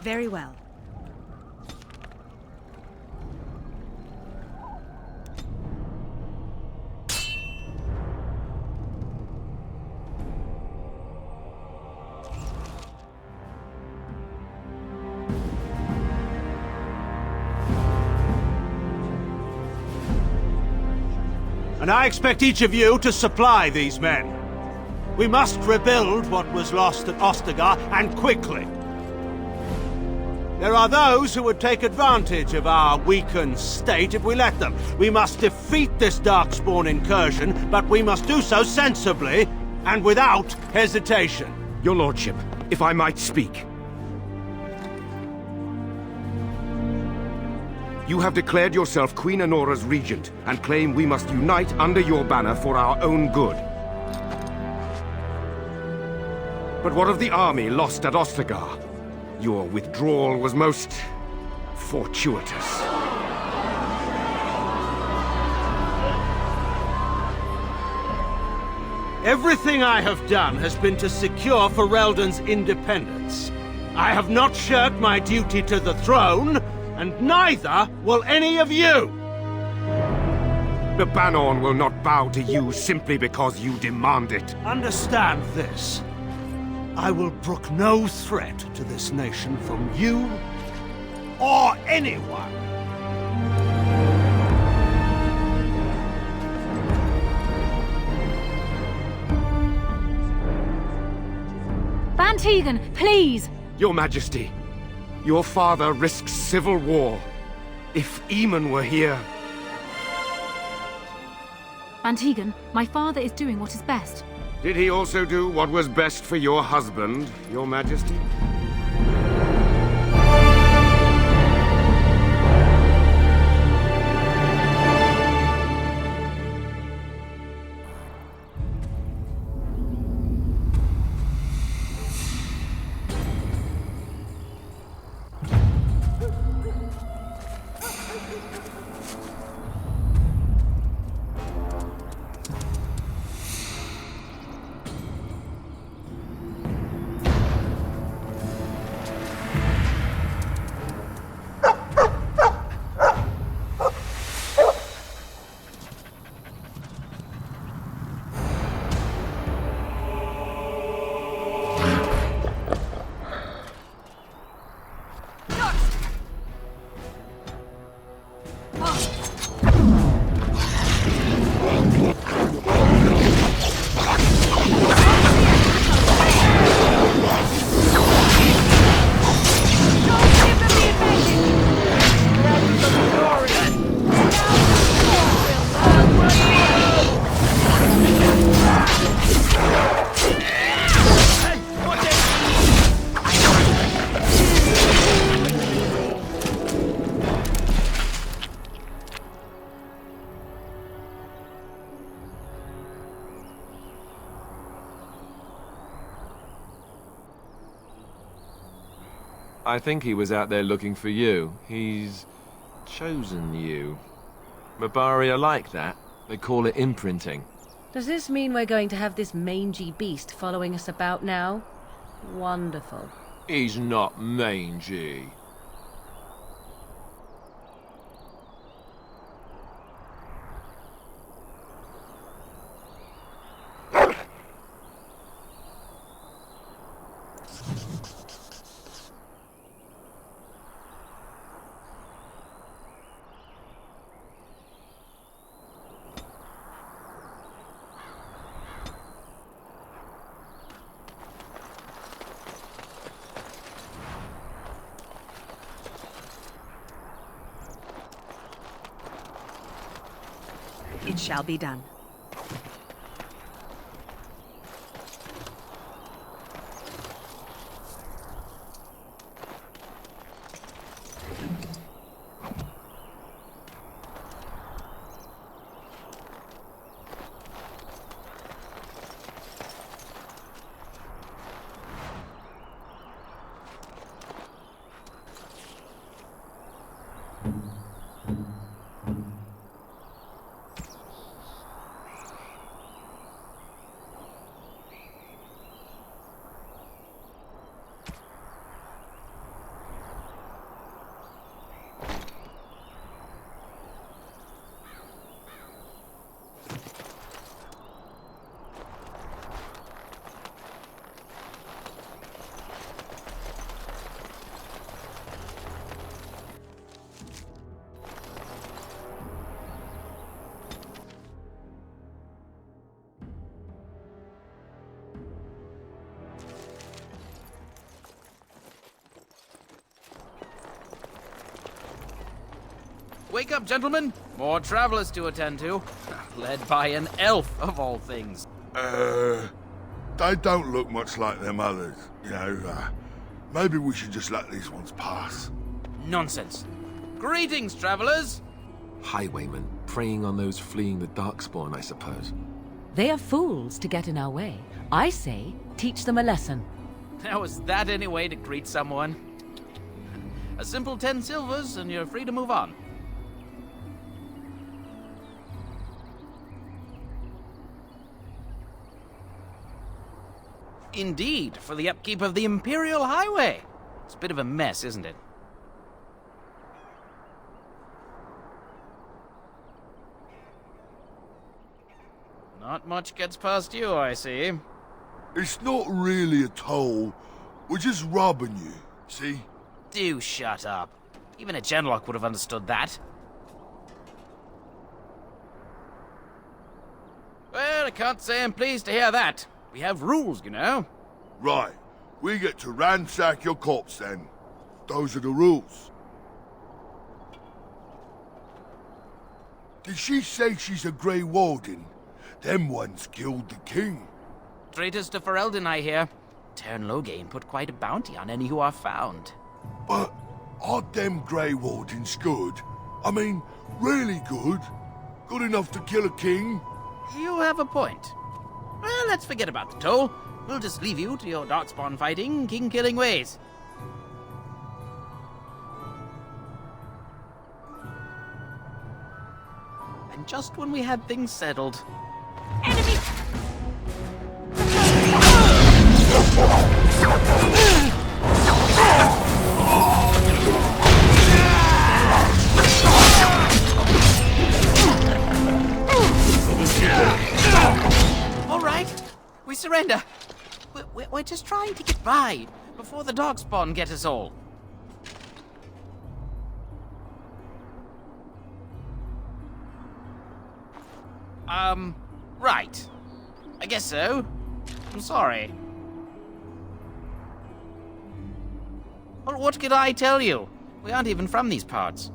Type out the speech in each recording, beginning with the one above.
Very well. And I expect each of you to supply these men. We must rebuild what was lost at Ostagar, and quickly. There are those who would take advantage of our weakened state if we let them. We must defeat this Darkspawn incursion, but we must do so sensibly and without hesitation. Your Lordship, if I might speak. You have declared yourself Queen Honora's regent, and claim we must unite under your banner for our own good. But what of the army lost at Ostagar? Your withdrawal was most fortuitous. Everything I have done has been to secure Ferelden's independence. I have not shirked my duty to the throne, and neither will any of you! The Banorn will not bow to you simply because you demand it. Understand this. I will brook no threat to this nation from you or anyone. Van Tegan, please! Your Majesty, your father risks civil war. If Eamon were here... Van Tegan, my father is doing what is best. Did he also do what was best for your husband, Your Majesty? I think he was out there looking for you. He's chosen you. Mabari are like that. They call it imprinting. Does this mean we're going to have this mangy beast following us about now? Wonderful. He's not mangy. It shall be done. Wake up, gentlemen. More travelers to attend to. Led by an elf, of all things. They don't look much like them others, you know. Maybe we should just let these ones pass. Nonsense. Greetings, travelers. Highwaymen, preying on those fleeing the Darkspawn, I suppose. They are fools to get in our way. I say, teach them a lesson. How is that any way to greet someone? A simple 10 silvers and you're free to move on. Indeed, for the upkeep of the Imperial Highway. It's a bit of a mess, isn't it? Not much gets past you, I see. It's not really a toll. We're just robbing you, see? Do shut up. Even a Genlock would have understood that. Well, I can't say I'm pleased to hear that. We have rules, you know. Right. We get to ransack your corpse then. Those are the rules. Did she say she's a Grey Warden? Them ones killed the king. Traitors to Ferelden, I hear. Tern Loghain put quite a bounty on any who are found. But aren't them Grey Wardens good? I mean, really good? Good enough to kill a king? You have a point. Well, let's forget about the toll. We'll just leave you to your darkspawn fighting, king-killing ways. And just when we had things settled... Enemy! All right, we surrender. We're just trying to get by before the darkspawn get us all. Right. I guess so. I'm sorry. Well, what could I tell you? We aren't even from these parts.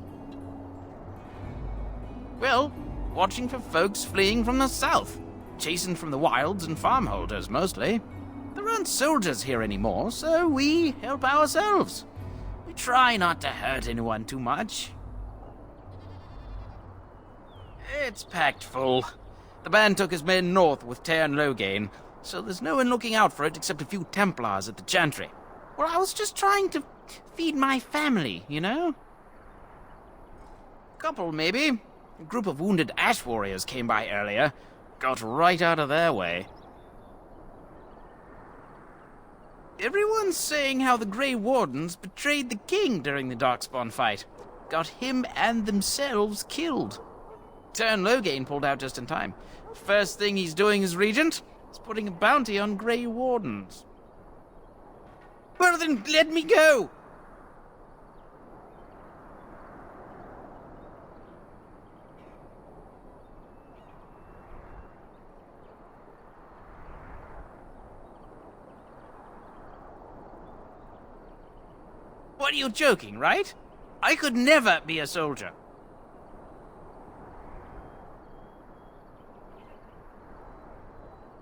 Well, watching for folks fleeing from the south. Chasing from the wilds and farmholders, mostly. There aren't soldiers here anymore, so we help ourselves. We try not to hurt anyone too much. It's packed full. The band took his men north with Tern Loghain, so there's no one looking out for it except a few Templars at the Chantry. Well, I was just trying to feed my family, you know? Couple, maybe. A group of wounded ash warriors came by earlier. Got right out of their way. Everyone's saying how the Grey Wardens betrayed the king during the Darkspawn fight. Got him and themselves killed. Tern Loghain pulled out just in time. First thing he's doing as regent is putting a bounty on Grey Wardens. Well then, let me go! What, are you joking, right? I could never be a soldier.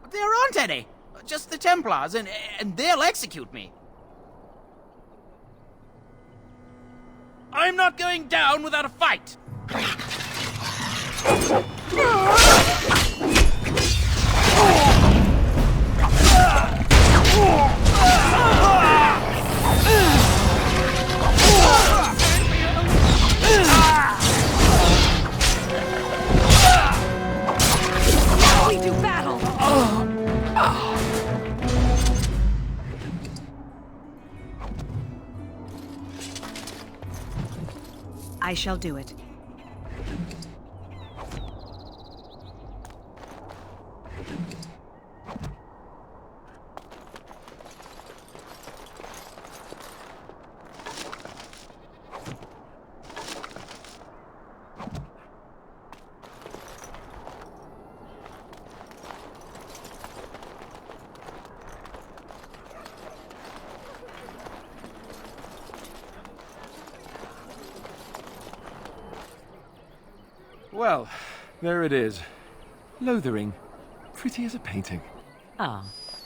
But there aren't any. Just the Templars, and they'll execute me. I'm not going down without a fight! We do battle! I shall do it. Well, there it is. Lothering. Pretty as a painting. Ah,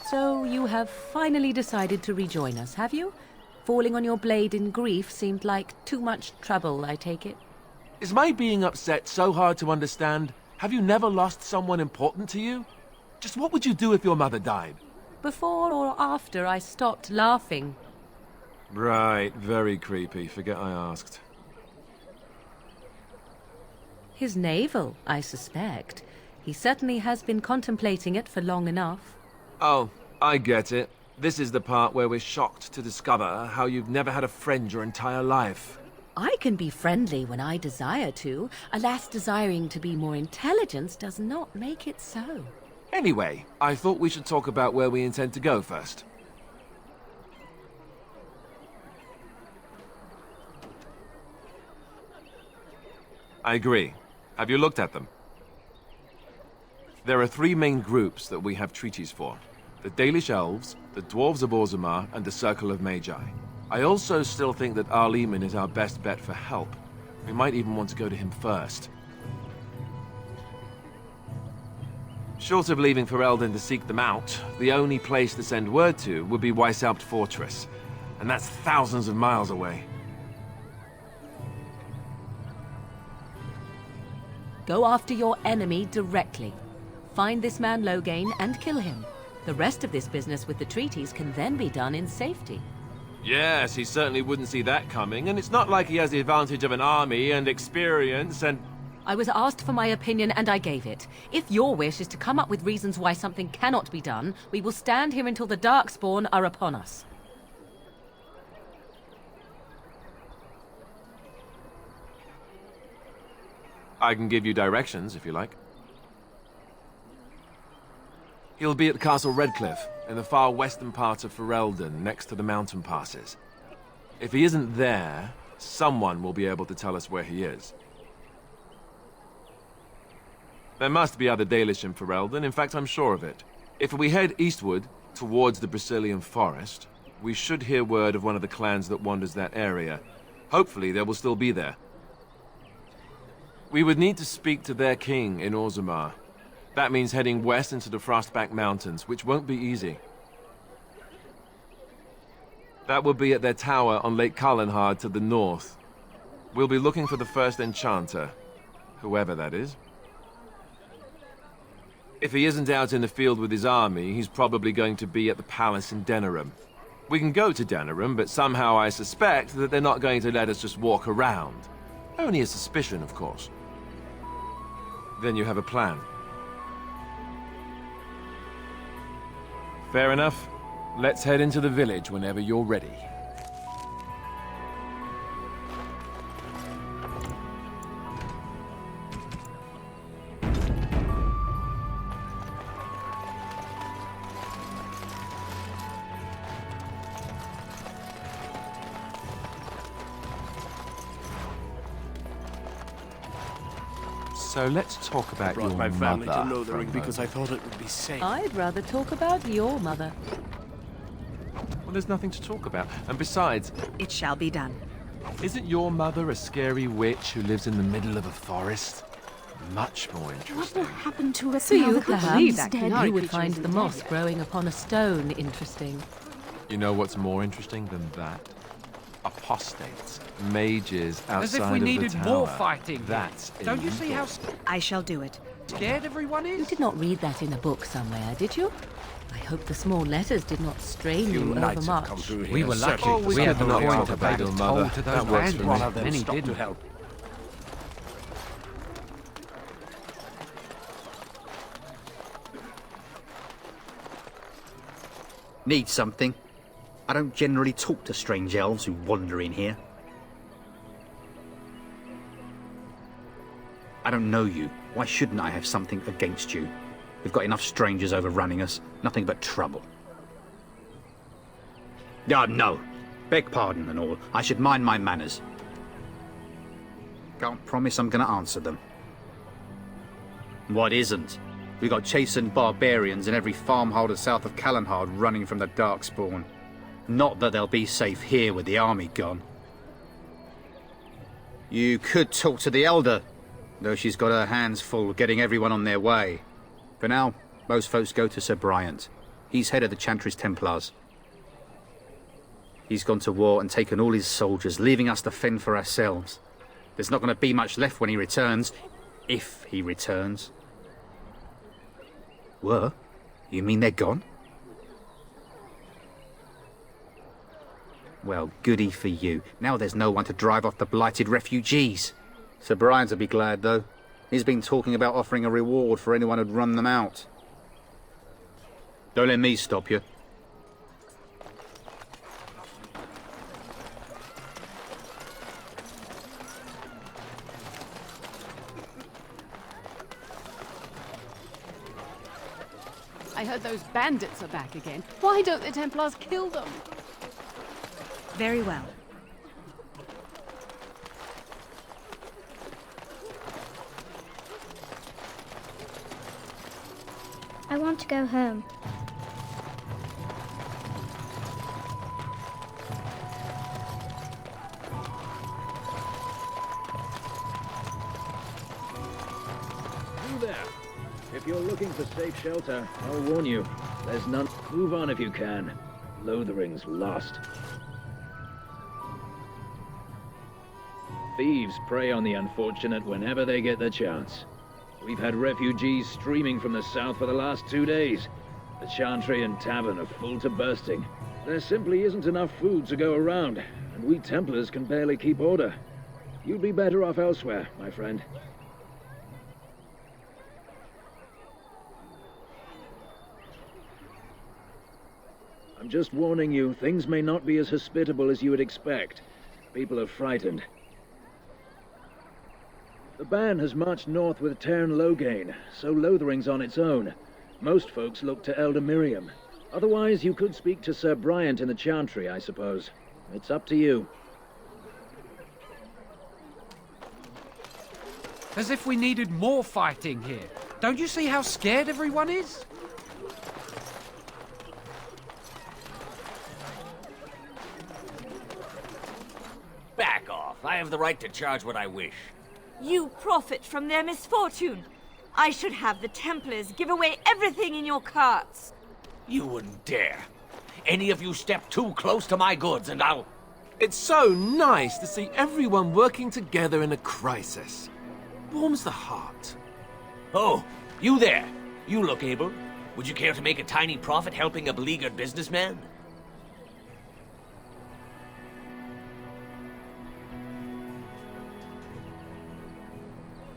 so you have finally decided to rejoin us, have you? Falling on your blade in grief seemed like too much trouble, I take it. Is my being upset so hard to understand? Have you never lost someone important to you? Just what would you do if your mother died? Before or after I stopped laughing? Right, very creepy. Forget I asked. His navel, I suspect. He certainly has been contemplating it for long enough. Oh, I get it. This is the part where we're shocked to discover how you've never had a friend your entire life. I can be friendly when I desire to. Alas, desiring to be more intelligent does not make it so. Anyway, I thought we should talk about where we intend to go first. I agree. Have you looked at them? There are three main groups that we have treaties for. The Dalish Elves, the Dwarves of Orzammar, and the Circle of Magi. I also still think that Arleman is our best bet for help. We might even want to go to him first. Short of leaving Ferelden to seek them out, the only place to send word to would be Weishaupt Fortress. And that's thousands of miles away. Go after your enemy directly. Find this man Loghain and kill him. The rest of this business with the treaties can then be done in safety. Yes, he certainly wouldn't see that coming, and it's not like he has the advantage of an army and experience and... I was asked for my opinion and I gave it. If your wish is to come up with reasons why something cannot be done, we will stand here until the Darkspawn are upon us. I can give you directions, if you like. He'll be at Castle Redcliffe, in the far western part of Ferelden, next to the mountain passes. If he isn't there, someone will be able to tell us where he is. There must be other Dalish in Ferelden, in fact I'm sure of it. If we head eastward, towards the Brazilian forest, we should hear word of one of the clans that wanders that area. Hopefully they will still be there. We would need to speak to their king in Orzammar. That means heading west into the Frostback Mountains, which won't be easy. That will be at their tower on Lake Carlenhard to the north. We'll be looking for the first enchanter, whoever that is. If he isn't out in the field with his army, he's probably going to be at the palace in Denerim. We can go to Denerim, but somehow I suspect that they're not going to let us just walk around. Only a suspicion, of course. Then you have a plan. Fair enough. Let's head into the village whenever you're ready. So let's talk about your Brought my family to mother Lothering for a because I moment. thought it would be safe. I'd rather talk about your mother. Well, there's nothing to talk about. And besides, It shall be done. isn't your mother a scary witch who lives in the middle of a forest? Much more What interesting. will happen to us To now you, that the perhaps, queen's dead? you would find the moss growing upon a stone interesting. You know what's more interesting than that? Apostates, mages outside As if we of needed the tower. more fighting. That's Don't you see how I shall do it. scared everyone You is? did not read that in a book somewhere, did you? I hope the small letters did not strain you knights have overmuch. come through here. We were lucky. Certainly we we had could the not point talk of about being your mother. told to That those works for me. One of them Many stopped to didn't. help. Need something? I don't generally talk to strange elves who wander in here. I don't know you. Why shouldn't I have something against you? We've got enough strangers overrunning us. Nothing but trouble. No. Beg pardon and all. I should mind my manners. Can't promise I'm going to answer them. What isn't? We got chastened barbarians in every farmholder south of Callanhard running from the Darkspawn. Not that they'll be safe here with the army gone. You could talk to the Elder. though she's got her hands full getting everyone on their way. For now, most folks go to Sir Bryant. He's head of the Chantry's Templars. He's gone to war and taken all his soldiers, leaving us to fend for ourselves. There's not going to be much left when he returns. If he returns. What? You mean they're gone? Well, goody for you. Now there's no one to drive off the blighted refugees. Sir Bryant'll be glad, though. He's been talking about offering a reward for anyone who'd run them out. Don't let me stop you. I heard those bandits are back again. Why don't the Templars kill them? Very well. I want to go home. You there. If you're looking for safe shelter, I'll warn you. There's none. Move on if you can. Lothering's lost. Thieves prey on the unfortunate whenever they get the chance. We've had refugees streaming from the south for the last 2 days. The Chantry and Tavern are full to bursting. There simply isn't enough food to go around, and we Templars can barely keep order. You'd be better off elsewhere, my friend. I'm just warning you, things may not be as hospitable as you would expect. People are frightened. The band has marched north with Tern Loghain, so Lothering's on its own. Most folks look to Elder Miriam. Otherwise, you could speak to Sir Bryant in the Chantry, I suppose. It's up to you. As if we needed more fighting here. Don't you see how scared everyone is? Back off. I have the right to charge what I wish. You profit from their misfortune. I should have the Templars give away everything in your carts. You wouldn't dare. Any of you step too close to my goods and I'll... It's so nice to see everyone working together in a crisis. Warms the heart. Oh, you there. You look able. Would you care to make a tiny profit helping a beleaguered businessman?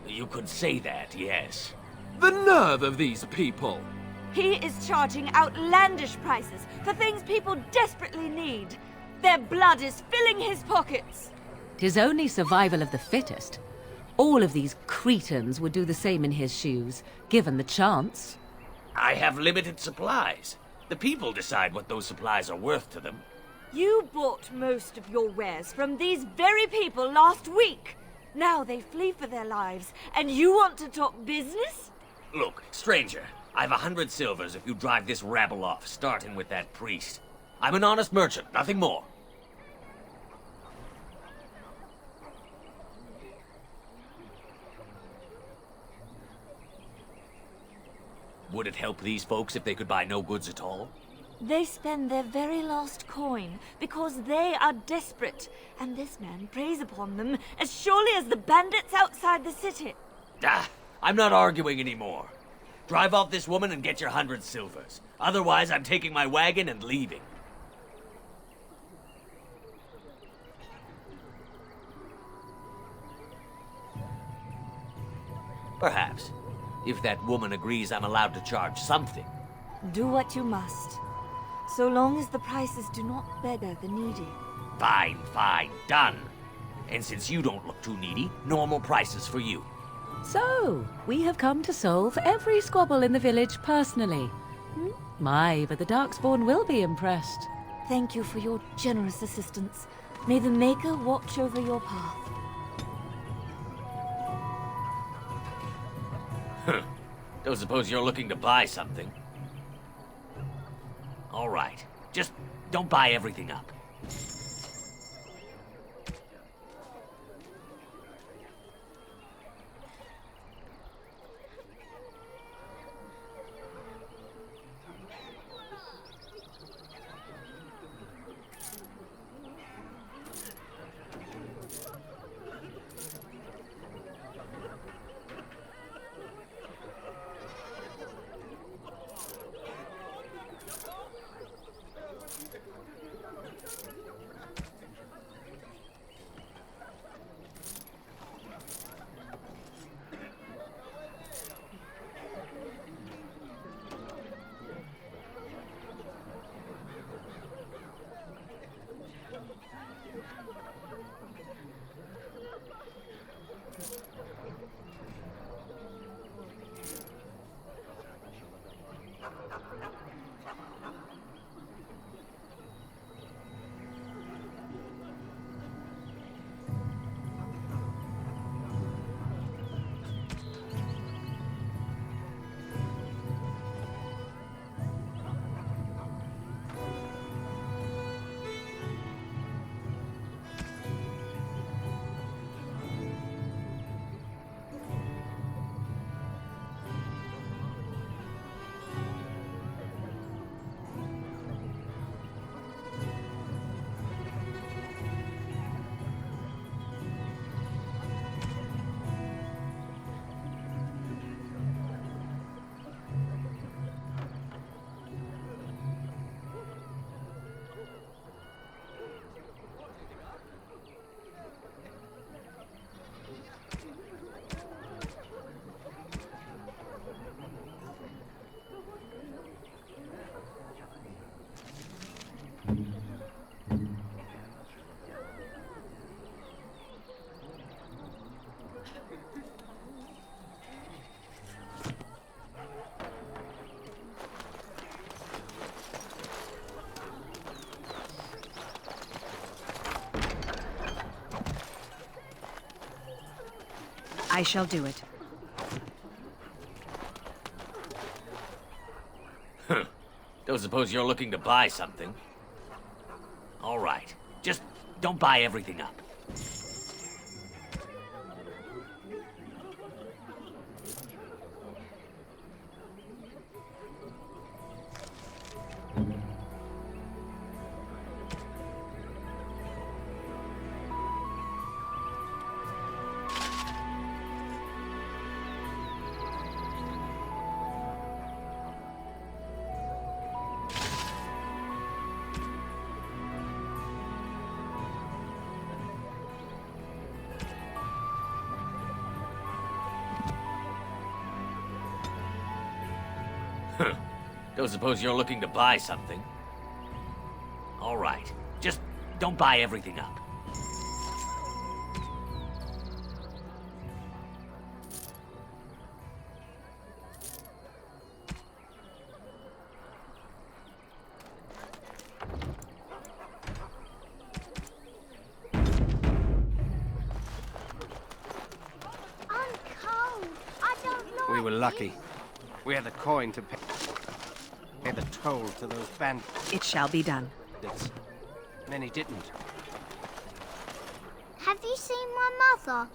You could say that, yes. The nerve of these people! He is charging outlandish prices for things people desperately need. Their blood is filling his pockets. 'Tis only survival of the fittest. All of these cretins would do the same in his shoes, given the chance. I have limited supplies. The people decide what those supplies are worth to them. You bought most of your wares from these very people last week. Now they flee for their lives, and you want to talk business? Look, stranger, I've 100 silvers if you drive this rabble off, starting with that priest. I'm an honest merchant, nothing more. Would it help these folks if they could buy no goods at all? They spend their very last coin because they are desperate, and this man preys upon them as surely as the bandits outside the city. Ah, I'm not arguing anymore. Drive off this woman and get your 100 silvers. Otherwise, I'm taking my wagon and leaving. Perhaps. If that woman agrees I'm allowed to charge something. Do what you must. So long as the prices do not beggar the needy. Fine, fine, done. And since you don't look too needy, normal prices for you. So, we have come to solve every squabble in the village personally. My, but the Darkspawn will be impressed. Thank you for your generous assistance. May the Maker watch over your path. Don't suppose you're looking to buy something. All right. Just don't buy everything up. I shall do it. Don't suppose you're looking to buy something? All right. Just don't buy everything up. Don't suppose you're looking to buy something? All right. Just don't buy everything up. I'm cold. I don't like We were lucky. We had a coin to pay the toll to those bandits. It shall be done. Many didn't. Have you seen my mother?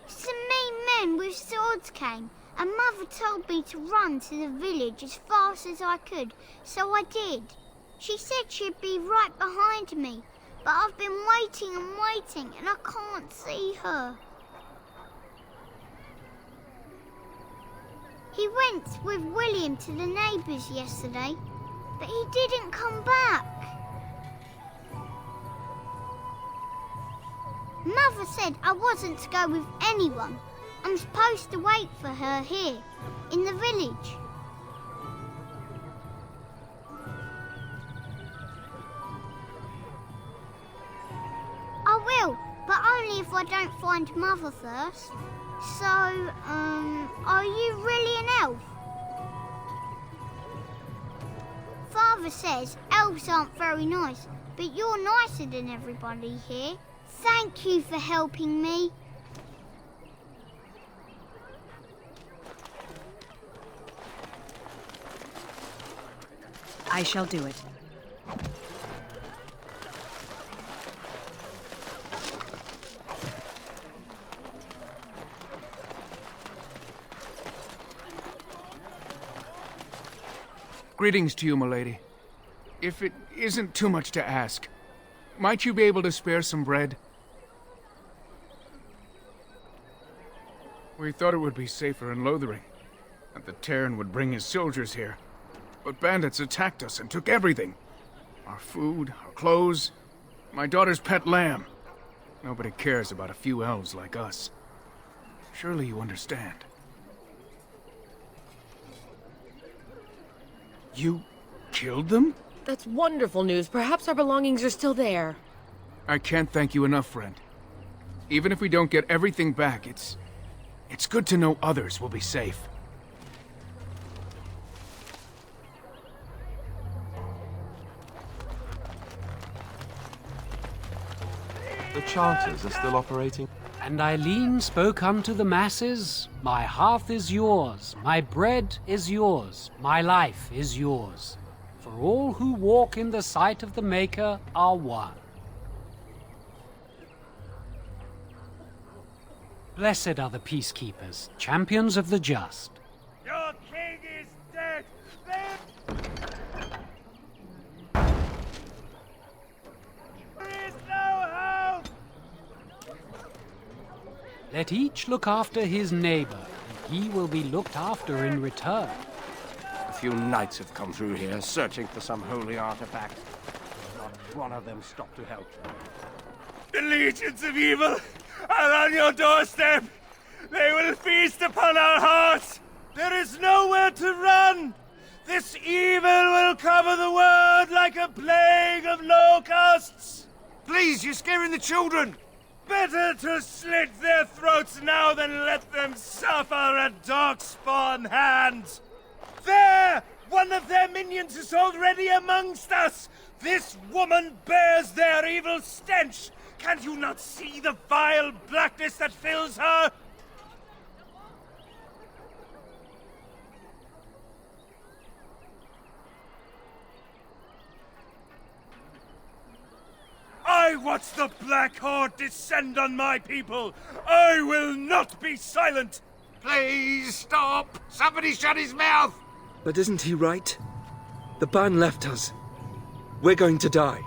Some mean men with swords came, and Mother told me to run to the village as fast as I could, so I did. She said she'd be right behind me, but I've been waiting and waiting, and I can't see her. He went with William to the neighbours yesterday, but he didn't come back. Mother said I wasn't to go with anyone. I'm supposed to wait for her here, in the village. I will, but only if I don't find Mother first. So, are you really an elf? Father says elves aren't very nice, but you're nicer than everybody here. Thank you for helping me. I shall do it. Greetings to you, milady. If it isn't too much to ask, might you be able to spare some bread? We thought it would be safer in Lothering, that the Terran would bring his soldiers here. But bandits attacked us and took everything. Our food, our clothes, my daughter's pet lamb. Nobody cares about a few elves like us. Surely you understand. You killed them? That's wonderful news. Perhaps our belongings are still there. I can't thank you enough, friend. Even if we don't get everything back, it's good to know others will be safe. The chanters are still operating. And Eileen spoke unto the masses, my hearth is yours, my bread is yours, my life is yours. For all who walk in the sight of the Maker are one. Blessed are the peacekeepers, champions of the just. Your king is dead! There is no hope! Let each look after his neighbor, and he will be looked after in return. A few knights have come through here, searching for some holy artifact. Not one of them stopped to help. The legions of evil are on your doorstep! They will feast upon our hearts! There is nowhere to run! This evil will cover the world like a plague of locusts! Please, you're scaring the children! Better to slit their throats now than let them suffer at Darkspawn hands! There! One of their minions is already amongst us! This woman bears their evil stench! Can you not see the vile blackness that fills her? I watch the Black Horde descend on my people. I will not be silent. Please stop! Somebody shut his mouth! But isn't he right? The ban left us. We're going to die.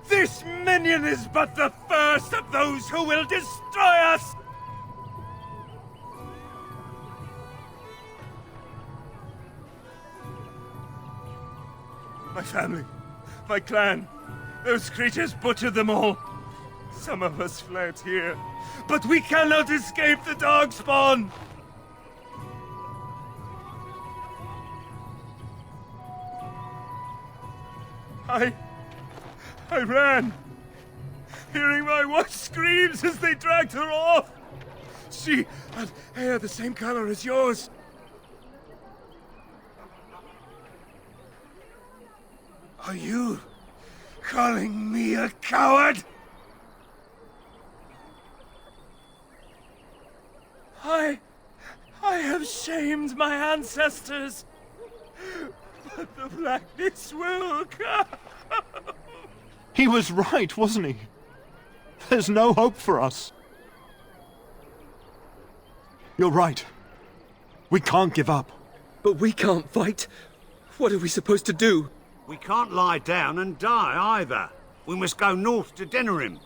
This minion is but the first of those who will destroy us! My family, my clan, those creatures butchered them all. Some of us fled here, but we cannot escape the Darkspawn! I ran, hearing my wife's screams as they dragged her off. She had hair the same color as yours. Are you calling me a coward? I have shamed my ancestors, but the blackness will come. He was right, wasn't he? There's no hope for us. You're right. We can't give up. But we can't fight. What are we supposed to do? We can't lie down and die either. We must go north to Denerim.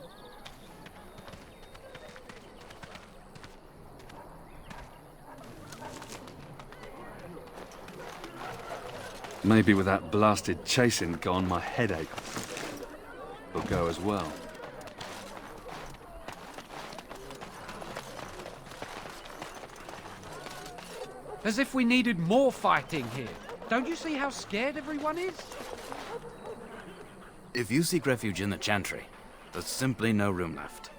Maybe with that blasted chasing gone, my headache will go as well. As if we needed more fighting here. Don't you see how scared everyone is? If you seek refuge in the Chantry, there's simply no room left.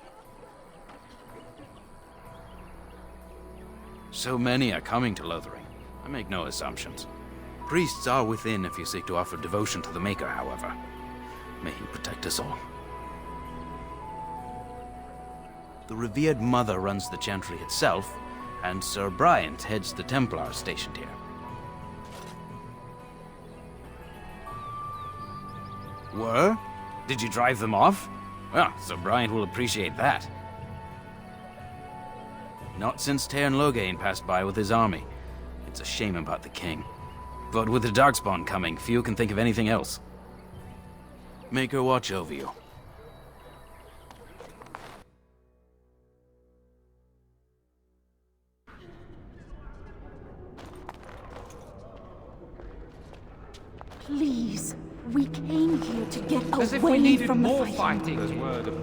So many are coming to Lothering. I make no assumptions. Priests are within if you seek to offer devotion to the Maker, however. May he protect us all. The revered Mother runs the Chantry itself, and Sir Bryant heads the Templars stationed here. Were? Did you drive them off? Well, Sir Bryant will appreciate that. Not since Tairn Loghain passed by with his army. It's a shame about the king. But with the Darkspawn coming, few can think of anything else. Make her watch over you. Please, we came here to get As if we needed more fighting.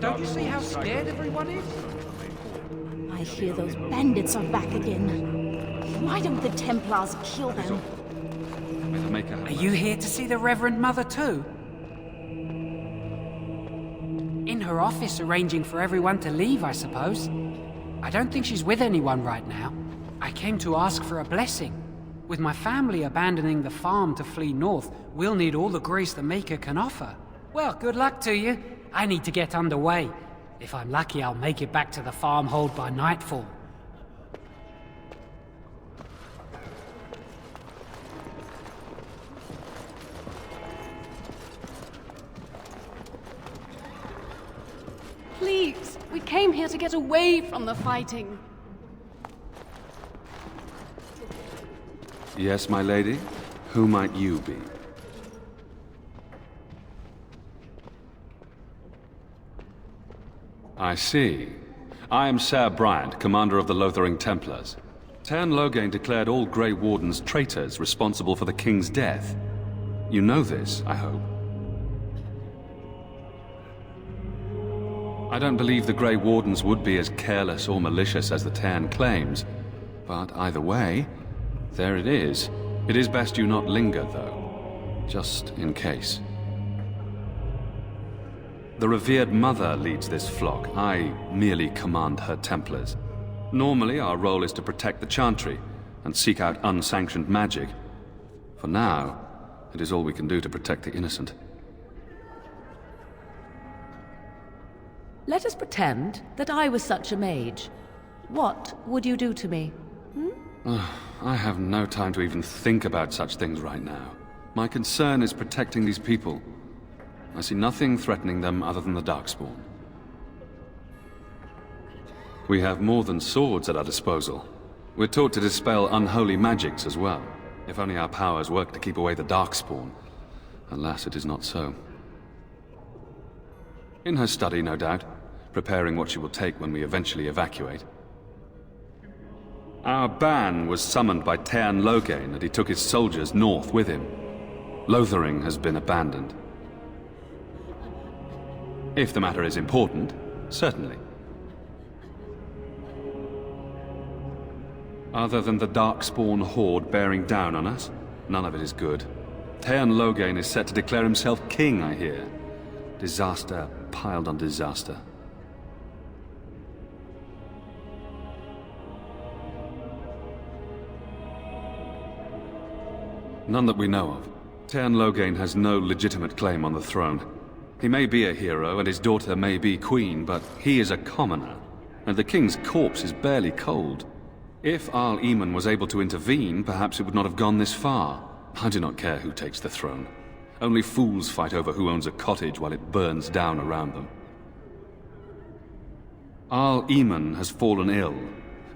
Don't you see how scared everyone is? I hear those bandits are back again. Why don't the Templars kill them? Are you here to see the Reverend Mother too? In her office arranging for everyone to leave, I suppose. I don't think she's with anyone right now. I came to ask for a blessing. With my family abandoning the farm to flee north, we'll need all the grace the Maker can offer. Well, good luck to you. I need to get underway. If I'm lucky, I'll make it back to the farmhold by nightfall. Please, we came here to get away from the fighting. Yes, my lady? Who might you be? I see. I am Sir Bryant, commander of the Lothering Templars. Tairn Loghain declared all Grey Wardens traitors responsible for the king's death. You know this, I hope. I don't believe the Grey Wardens would be as careless or malicious as the Tairn claims. But either way, there it is. It is best you not linger, though. Just in case. The revered Mother leads this flock. I merely command her Templars. Normally, our role is to protect the Chantry and seek out unsanctioned magic. For now, it is all we can do to protect the innocent. Let us pretend that I was such a mage. What would you do to me? I have no time to even think about such things right now. My concern is protecting these people. I see nothing threatening them other than the Darkspawn. We have more than swords at our disposal. We're taught to dispel unholy magics as well. If only our powers work to keep away the Darkspawn. Alas, it is not so. In her study, no doubt, preparing what she will take when we eventually evacuate. Our ban was summoned by Teyrn Loghain, and he took his soldiers north with him. Lothering has been abandoned. If the matter is important, certainly. Other than the Darkspawn horde bearing down on us, none of it is good. Teyrn Loghain is set to declare himself king, I hear. Disaster piled on disaster. None that we know of. Teyrn Loghain has no legitimate claim on the throne. He may be a hero, and his daughter may be queen, but he is a commoner, and the king's corpse is barely cold. If Arl Eamon was able to intervene, perhaps it would not have gone this far. I do not care who takes the throne. Only fools fight over who owns a cottage while it burns down around them. Arl Eamon has fallen ill,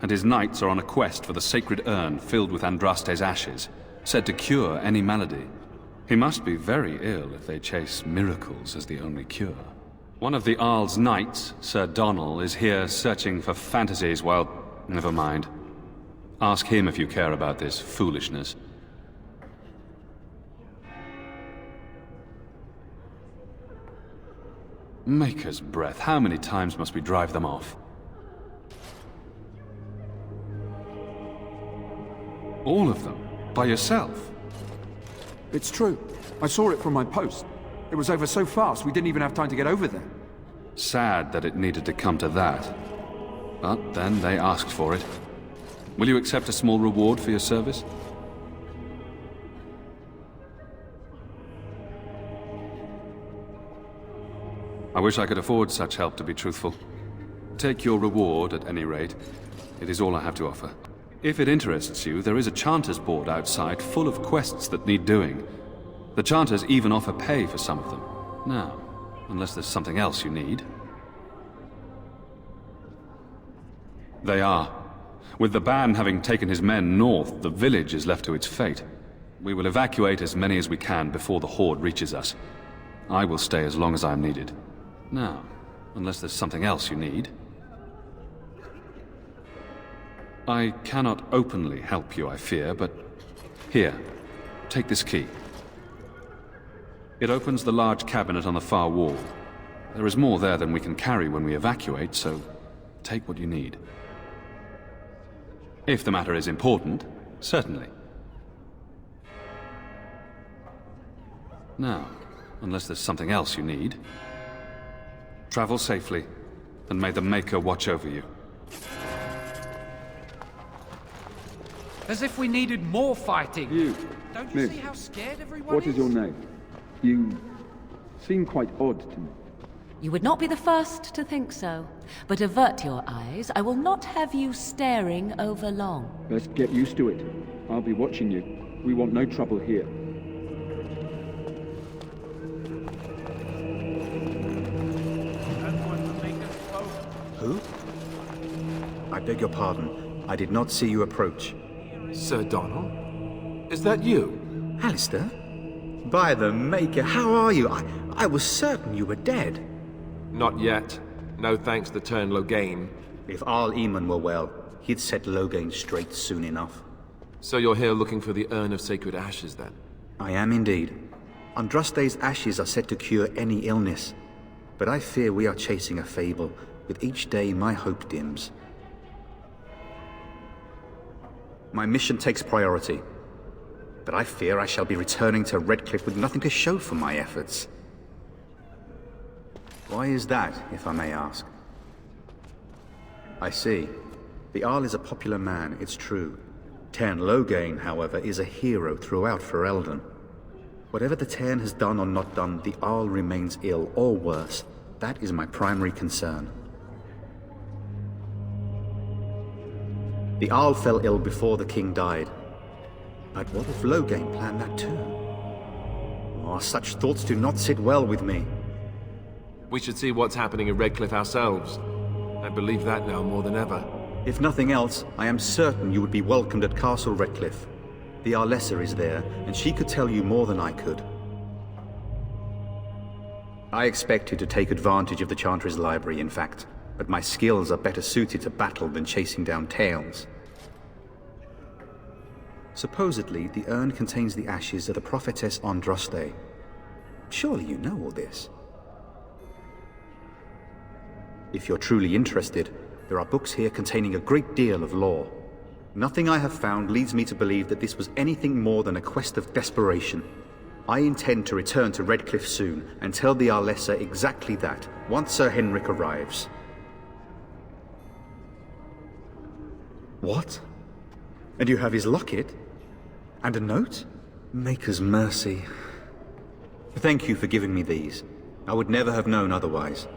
and his knights are on a quest for the sacred urn filled with Andraste's ashes, said to cure any malady. He must be very ill if they chase miracles as the only cure. One of the Arl's knights, Sir Donnell, is here searching for fantasies while... never mind. Ask him if you care about this foolishness. Maker's breath, how many times must we drive them off? All of them? By yourself? It's true. I saw it from my post. It was over so fast, we didn't even have time to get over there. Sad that it needed to come to that. But then they asked for it. Will you accept a small reward for your service? I wish I could afford such help, to be truthful. Take your reward, at any rate. It is all I have to offer. If it interests you, there is a Chanters board outside full of quests that need doing. The Chanters even offer pay for some of them. Now, unless there's something else you need. They are. With the ban having taken his men north, the village is left to its fate. We will evacuate as many as we can before the horde reaches us. I will stay as long as I am needed. Now, unless there's something else you need. I cannot openly help you, I fear, but... Here, take this key. It opens the large cabinet on the far wall. There is more there than we can carry when we evacuate, so take what you need. If the matter is important, certainly. Now, unless there's something else you need, travel safely, and may the Maker watch over you. As if we needed more fighting. You, Don't you Miss, see how scared everyone what is your name? You seem quite odd to me. You would not be the first to think so. But avert your eyes. I will not have you staring over long. Best get used to it. I'll be watching you. We want no trouble here. Who? I beg your pardon. I did not see you approach. Sir Donnell? Is that you? Alistair? By the Maker, how are you? I was certain you were dead. Not yet. No thanks to Teyrn Loghain. If Arl Eamon were well, he'd set Loghain straight soon enough. So you're here looking for the Urn of Sacred Ashes, then? I am indeed. Andraste's ashes are said to cure any illness. But I fear we are chasing a fable. With each day, my hope dims. My mission takes priority. But I fear I shall be returning to Redcliffe with nothing to show for my efforts. Why is that, if I may ask? I see. The Arl is a popular man, it's true. Teyrn Loghain, however, is a hero throughout Ferelden. Whatever the Teyrn has done or not done, the Arl remains ill, or worse. That is my primary concern. The Arl fell ill before the king died. But what if Loghain planned that too? Oh, such thoughts do not sit well with me. We should see what's happening in Redcliffe ourselves. I believe that now more than ever. If nothing else, I am certain you would be welcomed at Castle Redcliffe. The Arlessa is there, and she could tell you more than I could. I expected to take advantage of the Chantry's library, in fact, but my skills are better suited to battle than chasing down tales. Supposedly, the urn contains the ashes of the prophetess Andraste. Surely you know all this. If you're truly interested, there are books here containing a great deal of lore. Nothing I have found leads me to believe that this was anything more than a quest of desperation. I intend to return to Redcliffe soon and tell the Arlessa exactly that, once Sir Henrik arrives. What? And you have his locket? And a note? Maker's mercy. Thank you for giving me these. I would never have known otherwise.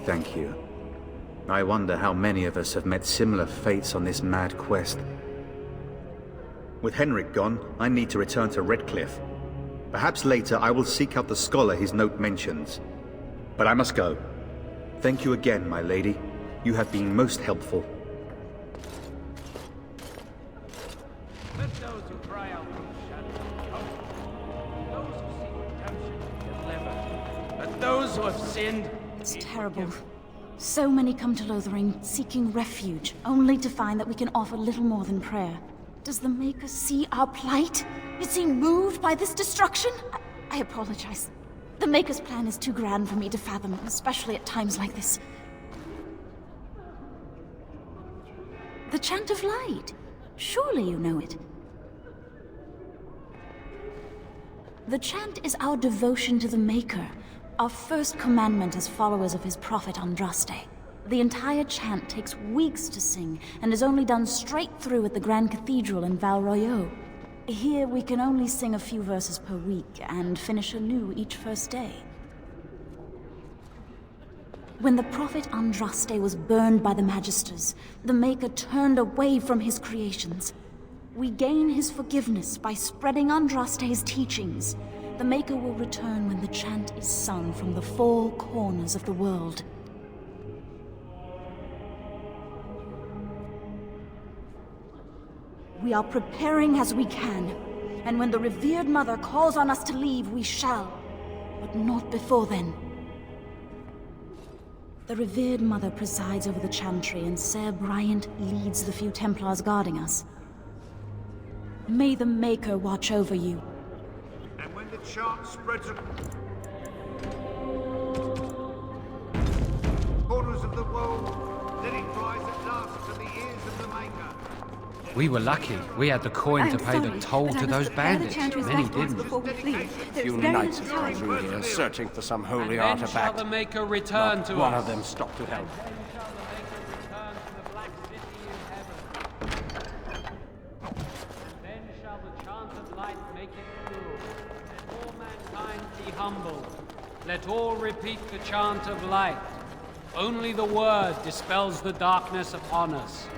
Thank you. I wonder how many of us have met similar fates on this mad quest. With Henrik gone, I need to return to Redcliffe. Perhaps later I will seek out the scholar his note mentions. But I must go. Thank you again, my lady. You have been most helpful. Let those who cry out from the shadows come. Those who seek redemption be delivered. Let those who have sinned. It's terrible. So many come to Lothering, seeking refuge, only to find that we can offer little more than prayer. Does the Maker see our plight? Is he moved by this destruction? I apologize. The Maker's plan is too grand for me to fathom, especially at times like this. The Chant of Light. Surely you know it. The chant is our devotion to the Maker, our first commandment as followers of his prophet Andraste. The entire chant takes weeks to sing, and is only done straight through at the Grand Cathedral in Val Royeaux. Here we can only sing a few verses per week, and finish anew each first day. When the prophet Andraste was burned by the Magisters, the Maker turned away from his creations. We gain his forgiveness by spreading Andraste's teachings. The Maker will return when the chant is sung from the four corners of the world. We are preparing as we can, and when the revered Mother calls on us to leave, we shall, but not before then. The revered Mother presides over the chantry, and Ser Bryant leads the few Templars guarding us. May the Maker watch over you. And when the chant spreads corners of the world, let it rise at last to the ears of the Maker. We were lucky. We had the coin to pay the toll to those bandits. Many didn't. A few knights have come through here, searching for some holy And then artifact. shall the Maker return Not to one us. of them stopped to help. Then shall the chant of light make it true. Let all mankind be humble. Let all repeat the chant of light. Only the word dispels the darkness upon us.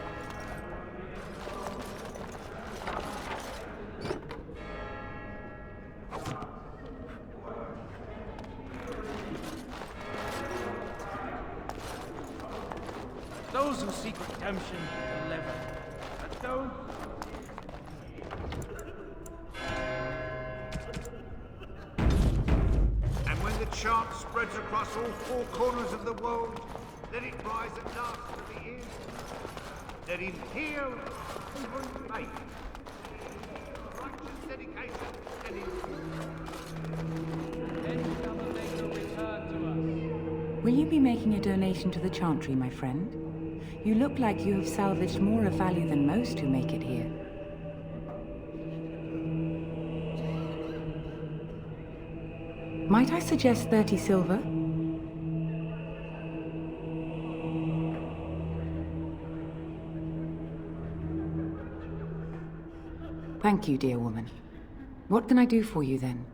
Those who seek redemption be delivered. Let those... And when the chant spreads across all four corners of the world, let it rise at last to the ears. Let him heal human faith. Righteous dedication. Let him... Then shall the Maker return to us. Will you be making a donation to the Chantry, my friend? You look like you have salvaged more of value than most who make it here. Might I suggest 30 silver? Thank you, dear woman. What can I do for you then?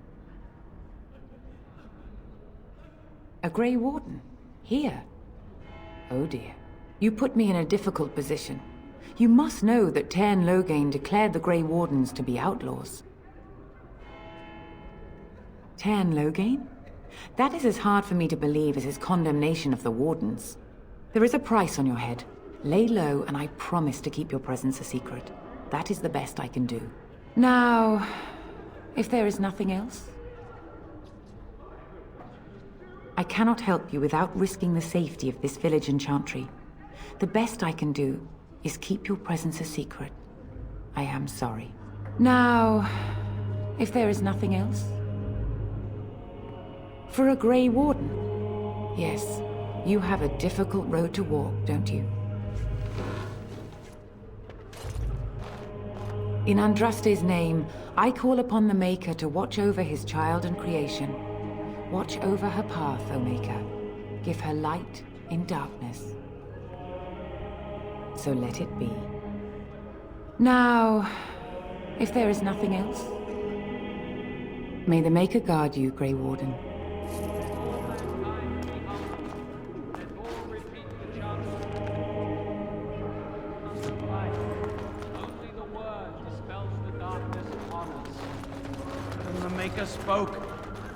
A Grey Warden? Here? Oh dear. You put me in a difficult position. You must know that Tairn Loghain declared the Grey Wardens to be outlaws. Tairn Loghain? That is as hard for me to believe as his condemnation of the Wardens. There is a price on your head. Lay low, and I promise to keep your presence a secret. That is the best I can do. Now, if there is nothing else, I cannot help you without risking the safety of this village and chantry. The best I can do is keep your presence a secret. I am sorry. Now, if there is nothing else, for a Grey Warden, yes, you have a difficult road to walk, don't you? In Andraste's name, I call upon the Maker to watch over his child and creation. Watch over her path, O Maker. Give her light in darkness. So let it be. Now, if there is nothing else, may the Maker guard you, Grey Warden. And the Maker spoke.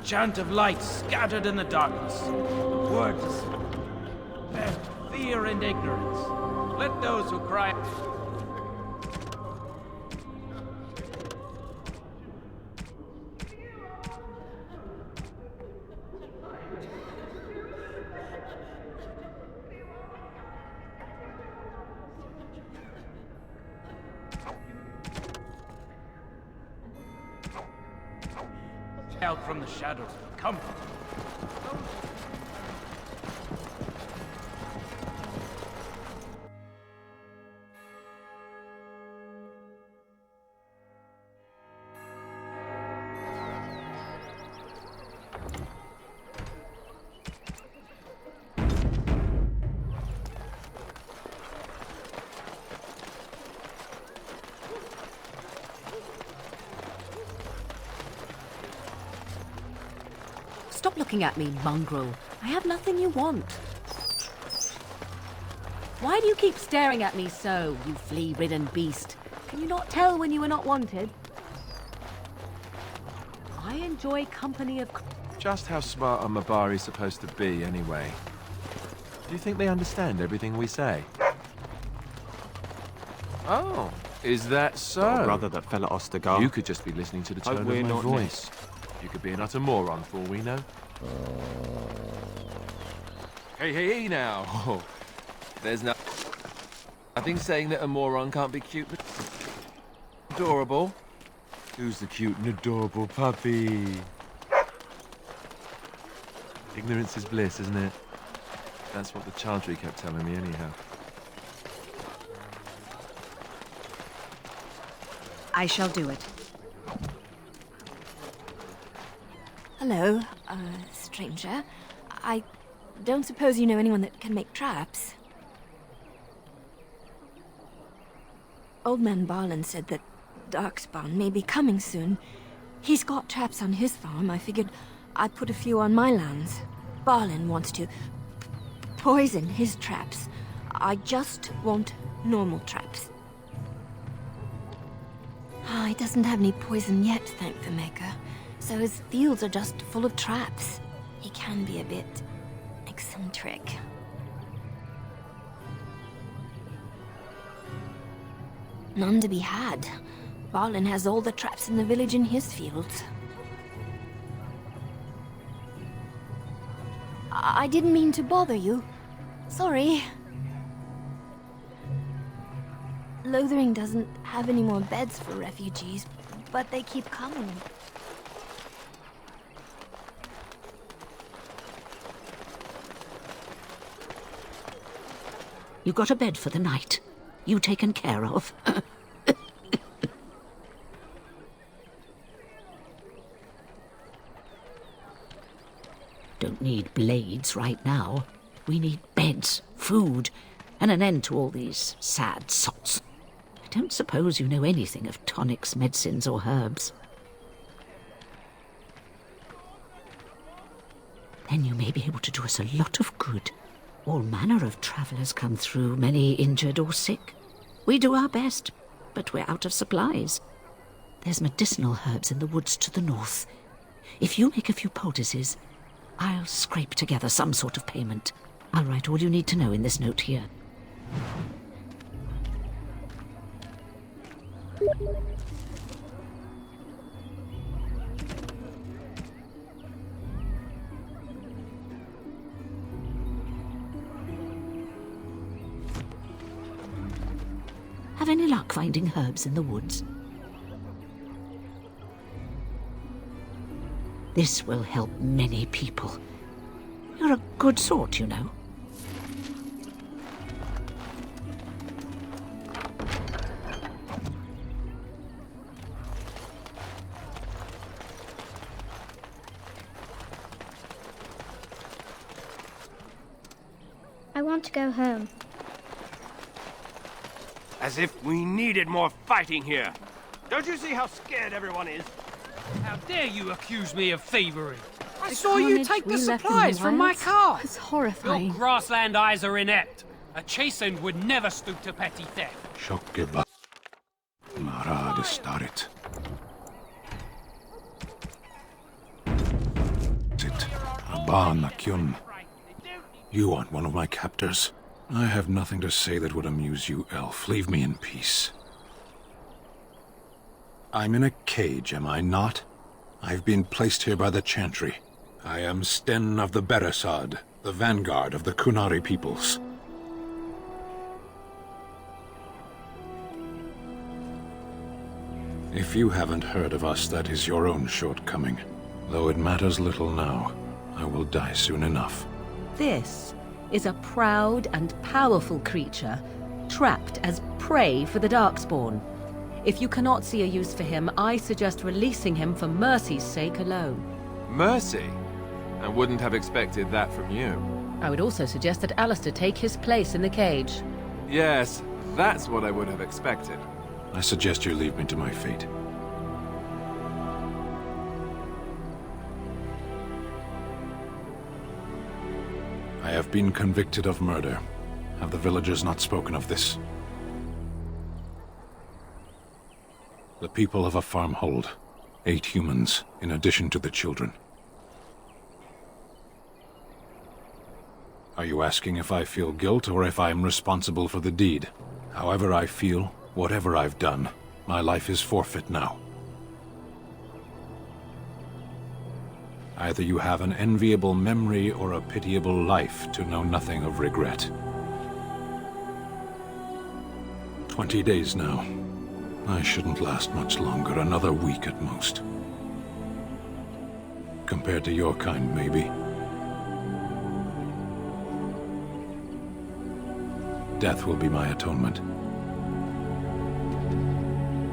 Chant of light scattered in the darkness. Words spare fear and ignorance. Let those who cry... out from the shadows. Come. Stop looking at me, mongrel. I have nothing you want. Why do you keep staring at me so, you flea-ridden beast? Can you not tell when you are not wanted? I enjoy company of... Just how smart are Mabari supposed to be, anyway? Do you think they understand everything we say? Oh, is that so? Got a brother that fell at Ostagar. You could just be listening to the tone of my voice. You could be an utter moron for all we know. Hey, now. There's nothing saying that a moron can't be cute and adorable. Who's the cute and adorable puppy? Ignorance is bliss, isn't it? That's what the Chantry kept telling me anyhow. I shall do it. Hello, stranger. I don't suppose you know anyone that can make traps? Old man Barlin said that Darkspawn may be coming soon. He's got traps on his farm. I figured I'd put a few on my lands. Barlin wants to poison his traps. I just want normal traps. He doesn't have any poison yet, thank the Maker. So his fields are just full of traps. He can be a bit eccentric. None to be had. Barlin has all the traps in the village in his fields. I didn't mean to bother you. Sorry. Lothering doesn't have any more beds for refugees, but they keep coming. You got a bed for the night. You taken care of. Don't need blades right now. We need beds, food, and an end to all these sad sots. I don't suppose you know anything of tonics, medicines, or herbs. Then you may be able to do us a lot of good. All manner of travelers come through, many injured or sick. We do our best, but we're out of supplies. There's medicinal herbs in the woods to the north. If you make a few poultices, I'll scrape together some sort of payment. I'll write all you need to know in this note here. Have any luck finding herbs in the woods? This will help many people. You're a good sort, you know. I want to go home. As if we needed more fighting here. Don't you see how scared everyone is? How dare you accuse me of thievery? I The saw you carnage take the we left in supplies the from my wilds car. was horrifying. Your grassland eyes are inept. A chastened would never stoop to petty theft. Shockeba. Marad starit. Sit. Abana kyun. You aren't one of my captors. I have nothing to say that would amuse you, elf. Leave me in peace. I'm in a cage, am I not? I've been placed here by the Chantry. I am Sten of the Beresad, the vanguard of the Kunari peoples. If you haven't heard of us, that is your own shortcoming. Though it matters little now, I will die soon enough. This is a proud and powerful creature, trapped as prey for the Darkspawn. If you cannot see a use for him, I suggest releasing him for mercy's sake alone. Mercy? I wouldn't have expected that from you. I would also suggest that Alistair take his place in the cage. Yes, that's what I would have expected. I suggest you leave me to my fate. I have been convicted of murder. Have the villagers not spoken of this? The people of a farm hold 8 humans, in addition to the children. Are you asking if I feel guilt or if I am responsible for the deed? However I feel, whatever I've done, my life is forfeit now. Either you have an enviable memory or a pitiable life to know nothing of regret. 20 days now. I shouldn't last much longer, another week at most. Compared to your kind, maybe. Death will be my atonement.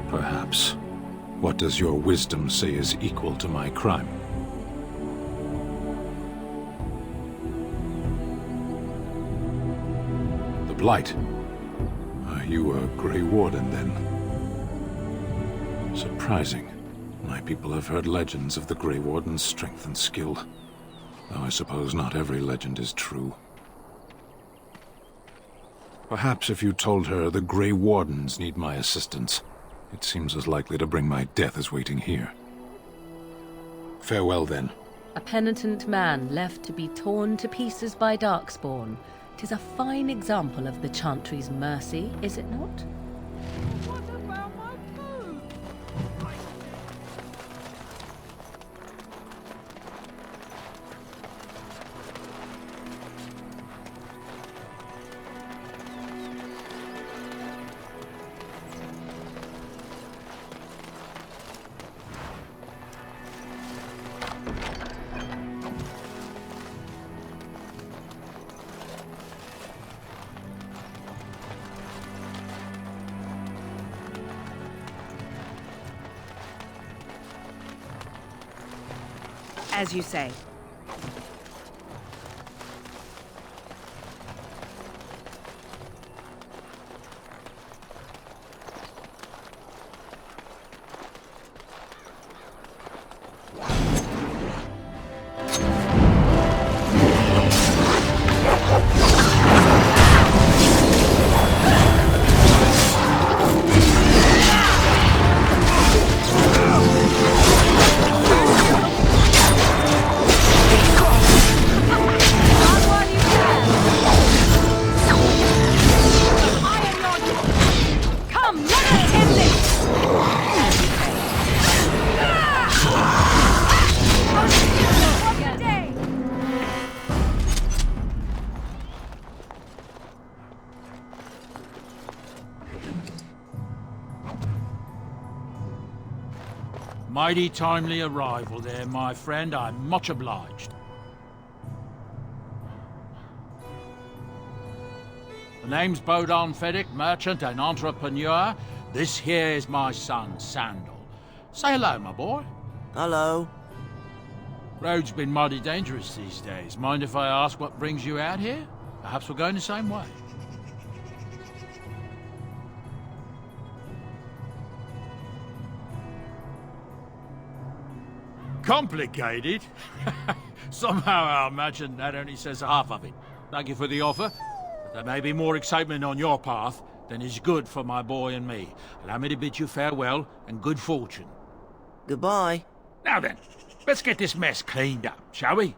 Perhaps. What does your wisdom say is equal to my crime? The Blight. Are you a Grey Warden, then? Surprising. My people have heard legends of the Grey Warden's strength and skill. Though I suppose not every legend is true. Perhaps if you told her the Grey Wardens need my assistance, it seems as likely to bring my death as waiting here. Farewell, then. A penitent man left to be torn to pieces by Darkspawn. 'Tis a fine example of the Chantry's mercy, is it not? As you say. Mighty timely arrival there, my friend. I'm much obliged. The name's Bodon Feddick, merchant and entrepreneur. This here is my son, Sandal. Say hello, my boy. Hello. Road's been mighty dangerous these days. Mind if I ask what brings you out here? Perhaps we're going the same way. Complicated? Somehow I imagine that only says half of it. Thank you for the offer. But there may be more excitement on your path than is good for my boy and me. Allow me to bid you farewell and good fortune. Goodbye. Now then, let's get this mess cleaned up, shall we?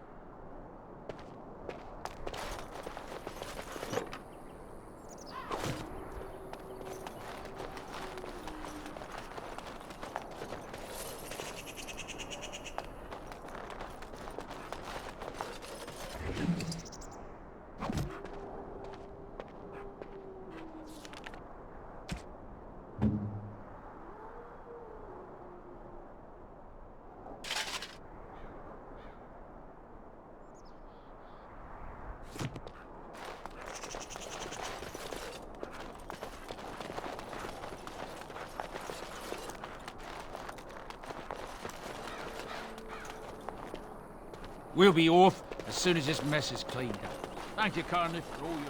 We'll be off as soon as this mess is cleaned up. Thank you kindly for all your...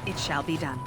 It shall be done.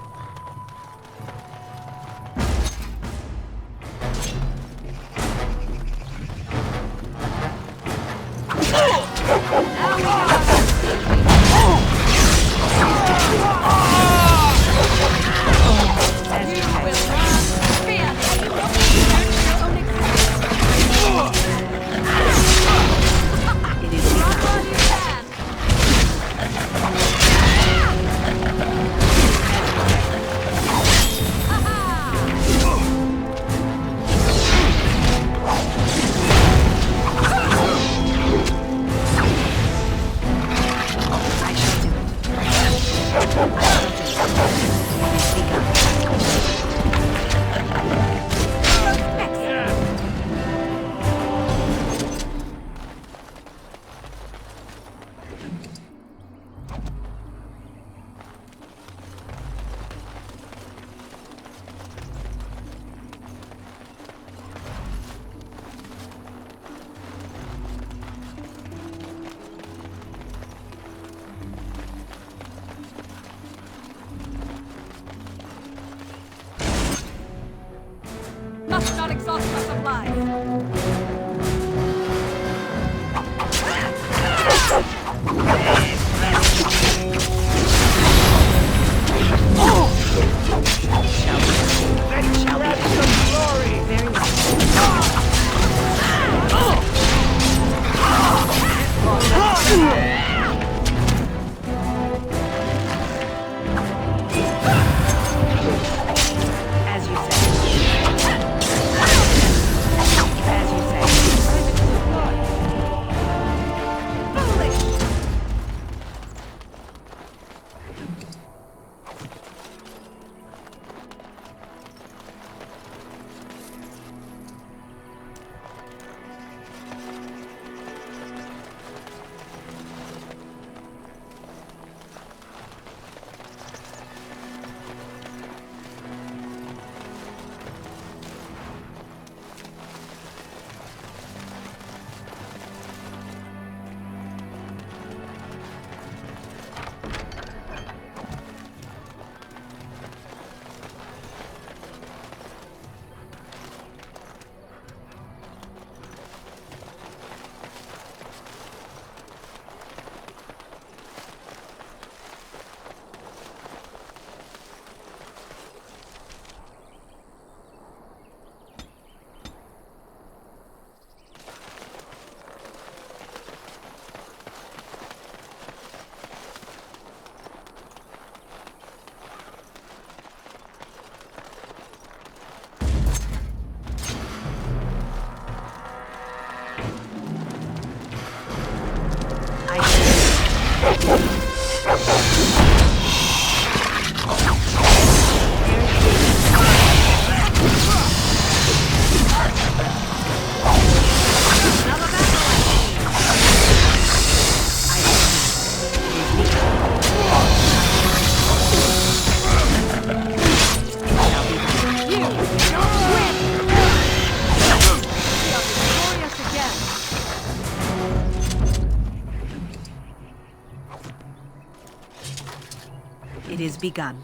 It is begun.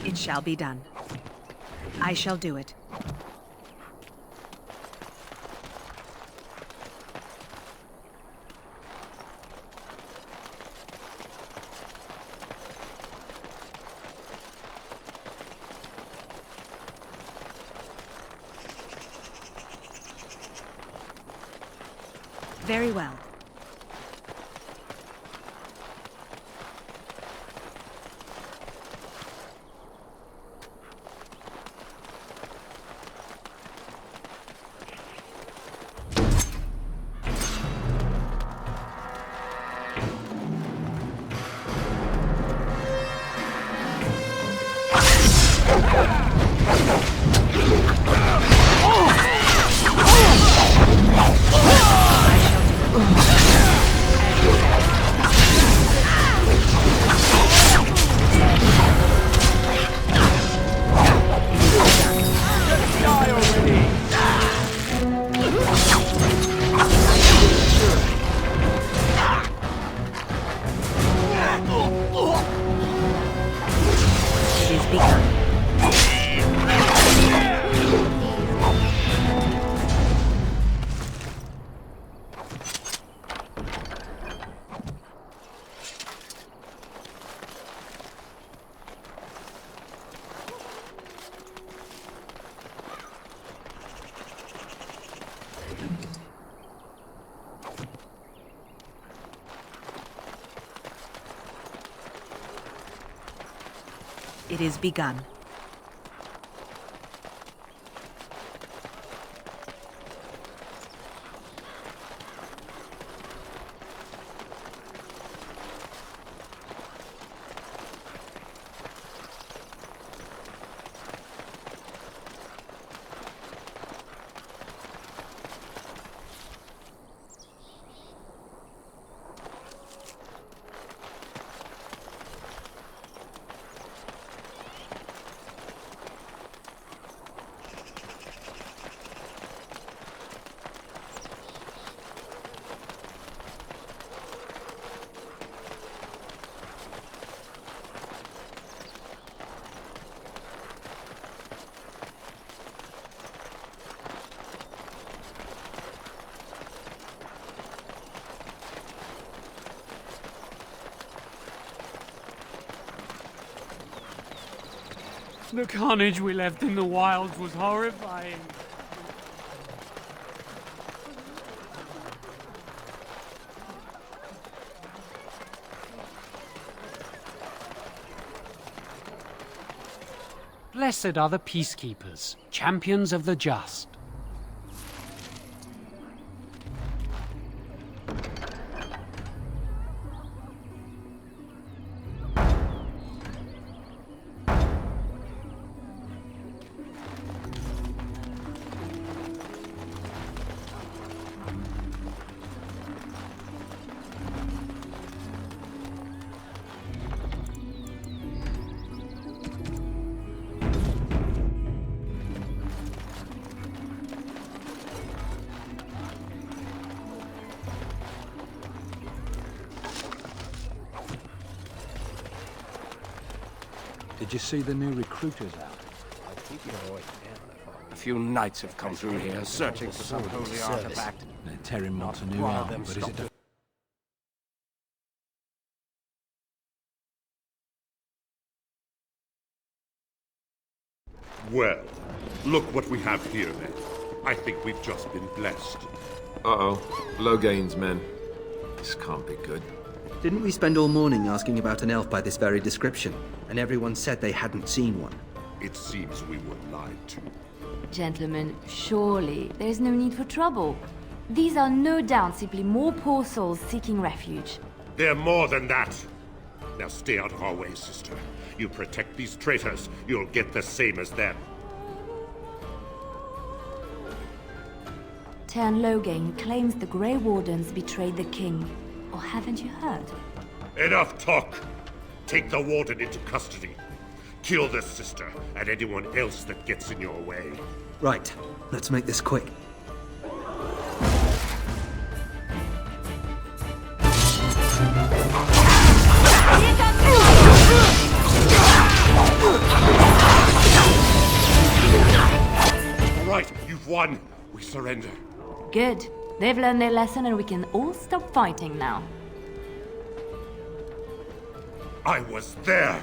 It shall be done. I shall do it. Very well. It is begun. The carnage we left in the wilds was horrifying. Blessed are the peacekeepers, champions of the just. Did you see the new recruiters out? A few knights have come through here, searching for some holy artifact. They're tearing Not a new one of army, them but is it stopped Well, look what we have here, then. I think we've just been blessed. Uh-oh. Logain's men. This can't be good. Didn't we spend all morning asking about an elf by this very description, and everyone said they hadn't seen one? It seems we were lied to. Gentlemen, surely there is no need for trouble. These are no doubt simply more poor souls seeking refuge. They're more than that. Now stay out of our way, sister. You protect these traitors, you'll get the same as them. Tern Logain claims the Grey Wardens betrayed the king. Or haven't you heard? Enough talk! Take the Warden into custody. Kill the sister and anyone else that gets in your way. Right. Let's make this quick. won. We surrender. Good. They've learned their lesson and we can all stop fighting now. I was there.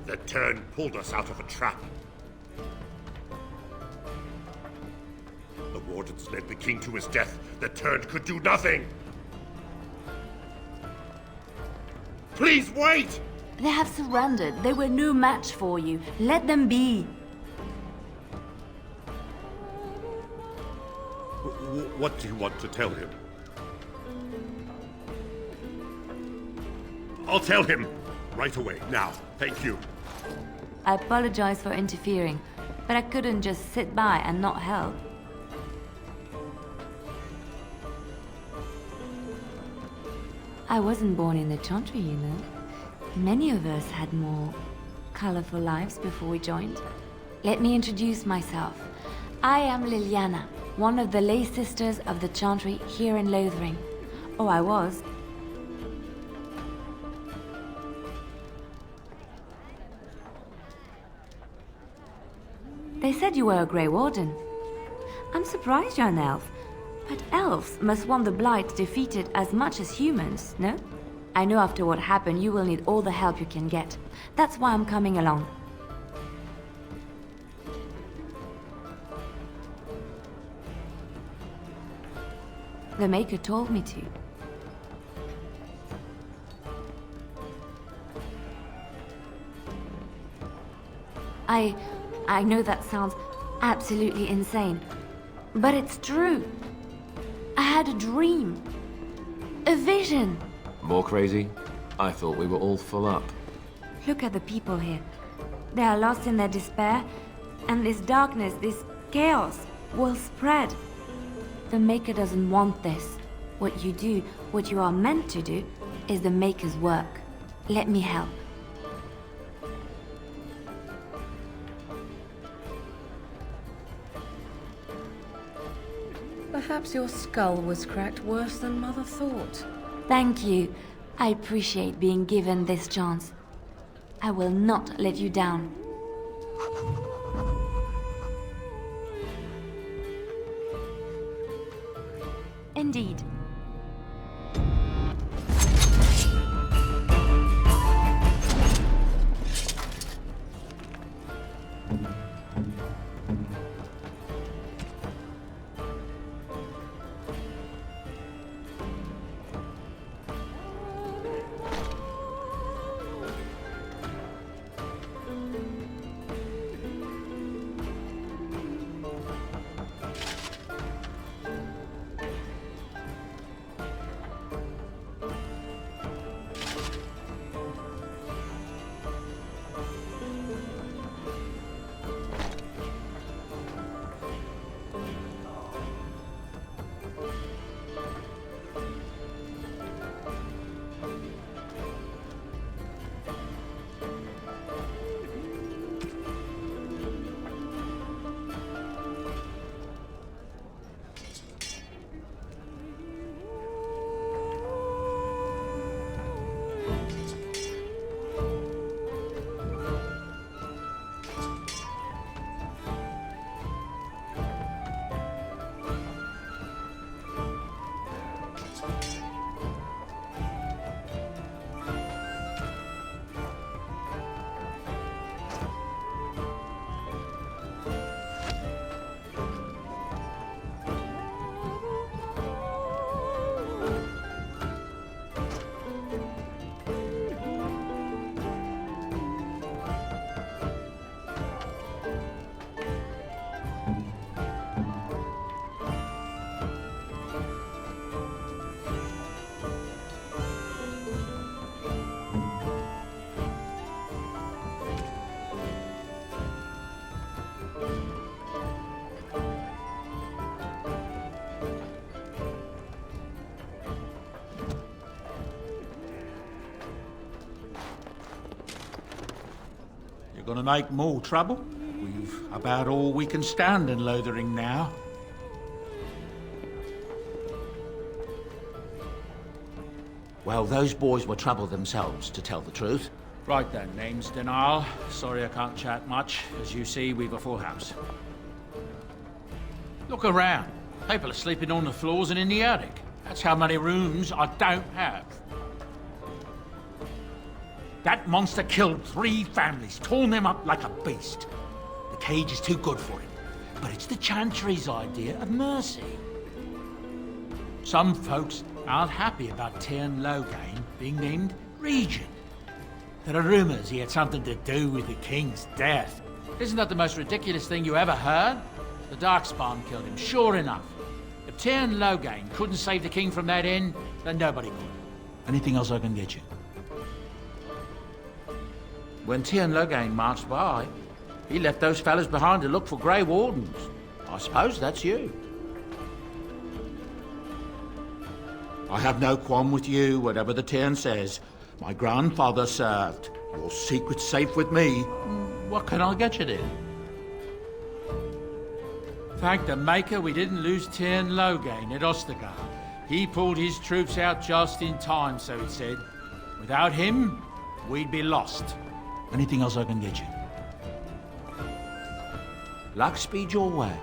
The turn pulled us out of a trap. The Wardens led the king to his death. The turn could do nothing. Please wait! They have surrendered. They were no match for you. Let them be. What do you want to tell him? I'll tell him. Right away, now. Thank you. I apologize for interfering, but I couldn't just sit by and not help. I wasn't born in the Chantry, you know. Many of us had more colorful lives before we joined. Let me introduce myself. I am Liliana, one of the lay sisters of the Chantry here in Lothering. Oh, I was. They said you were a Grey Warden. I'm surprised you're an elf. But elves must want the Blight defeated as much as humans, no? I know after what happened you will need all the help you can get. That's why I'm coming along. The Maker told me to. I know that sounds absolutely insane, but it's true. I had a dream. A vision. More crazy? I thought we were all full up. Look at the people here. They are lost in their despair, and this darkness, this chaos, will spread. The Maker doesn't want this. What you do, what you are meant to do, is the Maker's work. Let me help. Perhaps your skull was cracked worse than Mother thought. Thank you. I appreciate being given this chance. I will not let you down. Indeed. Gonna make more trouble? We've about all we can stand in Lothering now. Well, those boys were trouble themselves, to tell the truth. Right then, name's Denal. Sorry I can't chat much. As you see, we've a full house. Look around. People are sleeping on the floors and in the attic. That's how many rooms I don't have. That monster killed 3 families, torn them up like a beast. The cage is too good for him. But it's the Chantry's idea of mercy. Some folks aren't happy about Tyrn Loghain being named regent. There are rumors he had something to do with the king's death. Isn't that the most ridiculous thing you ever heard? The Darkspawn killed him, sure enough. If Tyrn Loghain couldn't save the king from that inn, then nobody could. Anything else I can get you? When Tyrn Loghain marched by, he left those fellas behind to look for Grey Wardens. I suppose that's you. I have no qualm with you, whatever the Tyrn says. My grandfather served. Your secret's safe with me. What can I get you then? Thank the Maker we didn't lose Tyrn Loghain at Ostergard. He pulled his troops out just in time, so he said. Without him, we'd be lost. Anything else I can get you? Luck speed your way.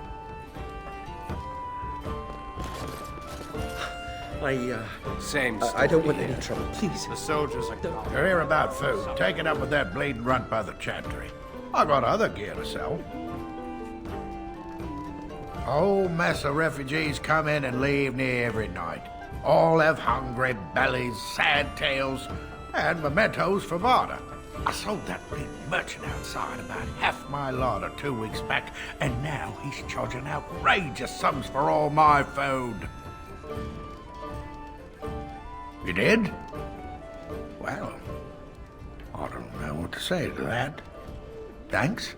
I don't want any trouble, please. The soldiers are gone. You're here about food. Take it up with that bleeding runt by the Chantry. I got other gear to sell. A whole mess of refugees come in and leave near every night. All have hungry bellies, sad tales, and mementos for barter. I sold that big merchant outside about half my larder 2 weeks back, and now he's charging outrageous sums for all my food. You did? Well, I don't know what to say to that. Thanks.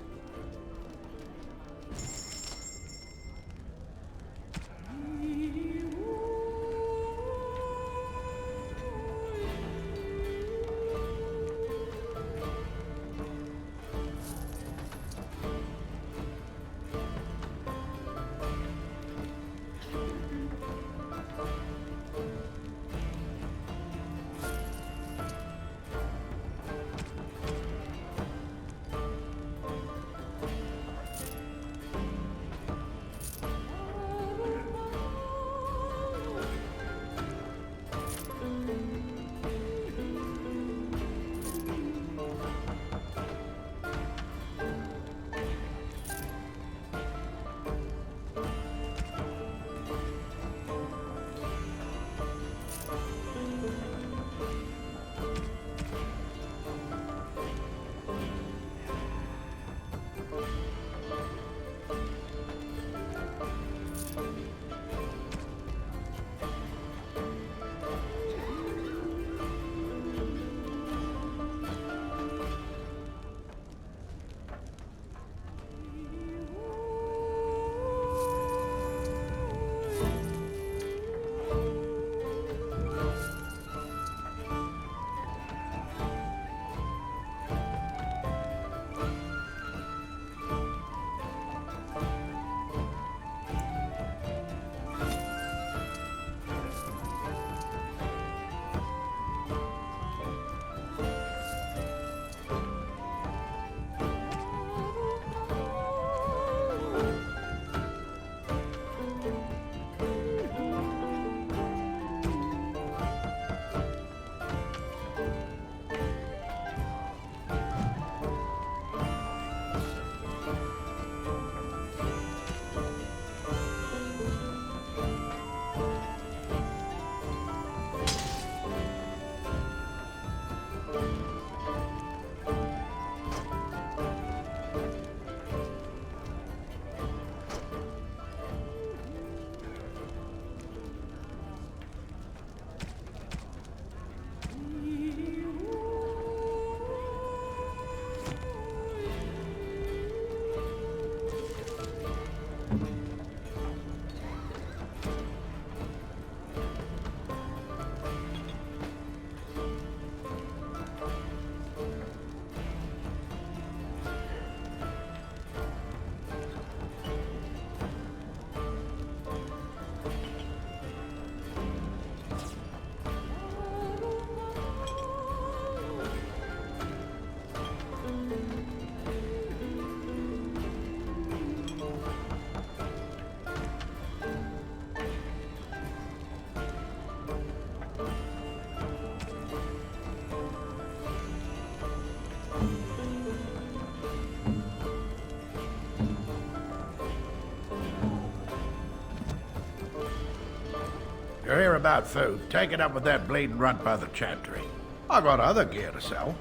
You hear about food, take it up with that bleeding runt by the chantry. I got other gear to sell.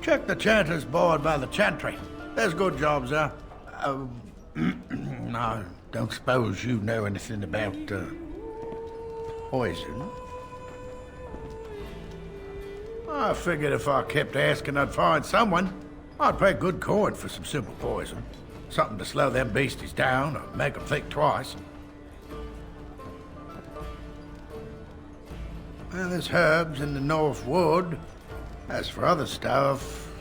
Check the chanter's board by the chantry. There's good jobs there. No, don't suppose you know anything about, poison? I figured if I kept asking, I'd find someone. I'd pay good coin for some simple poison. Something to slow them beasties down or make them think twice. Well, there's herbs in the North Wood. As for other stuff,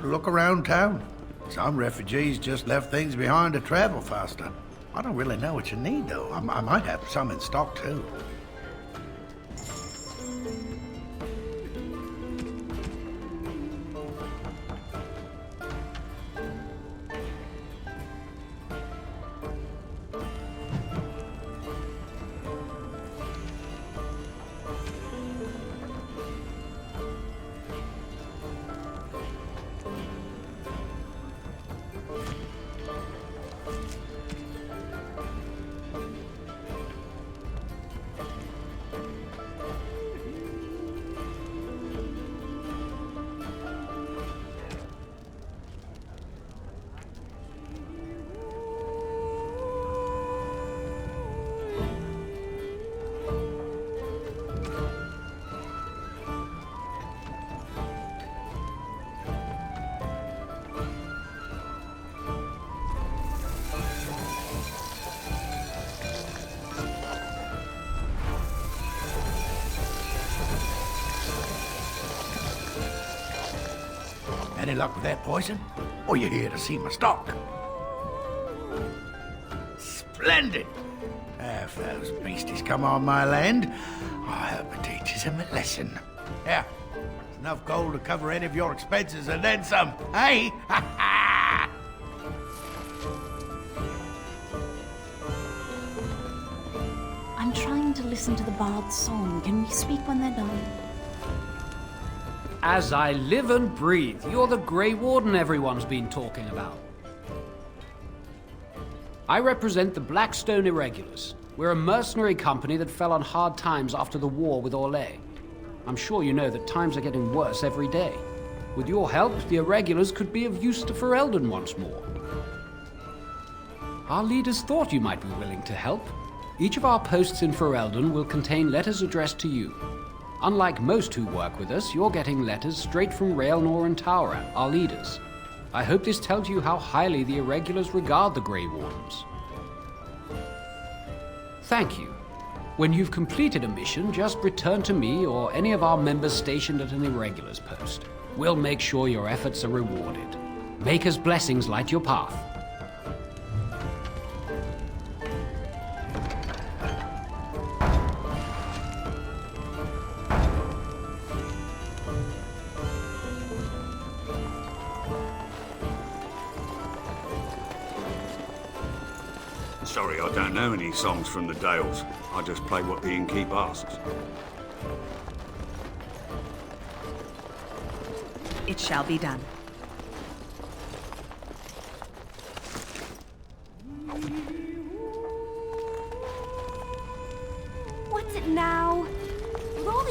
look around town. Some refugees just left things behind to travel faster. I don't really know what you need, though. I might have some in stock, too. Any luck with that poison? Or you here to see my stock? Splendid! If those beasties come on my land, I hope it teaches them a lesson. Yeah, there's enough gold to cover any of your expenses and then some, hey? I'm trying to listen to the bard's song. Can we speak when they're done? As I live and breathe, you're the Grey Warden everyone's been talking about. I represent the Blackstone Irregulars. We're a mercenary company that fell on hard times after the war with Orlais. I'm sure you know that times are getting worse every day. With your help, the Irregulars could be of use to Ferelden once more. Our leaders thought you might be willing to help. Each of our posts in Ferelden will contain letters addressed to you. Unlike most who work with us, you're getting letters straight from Raelnor and Tauran, our leaders. I hope this tells you how highly the Irregulars regard the Grey Wardens. Thank you. When you've completed a mission, just return to me or any of our members stationed at an Irregulars post. We'll make sure your efforts are rewarded. Maker's blessings light your path. Sorry, I don't know any songs from the Dales. I just play what the innkeep asks. It shall be done. What's it now? With all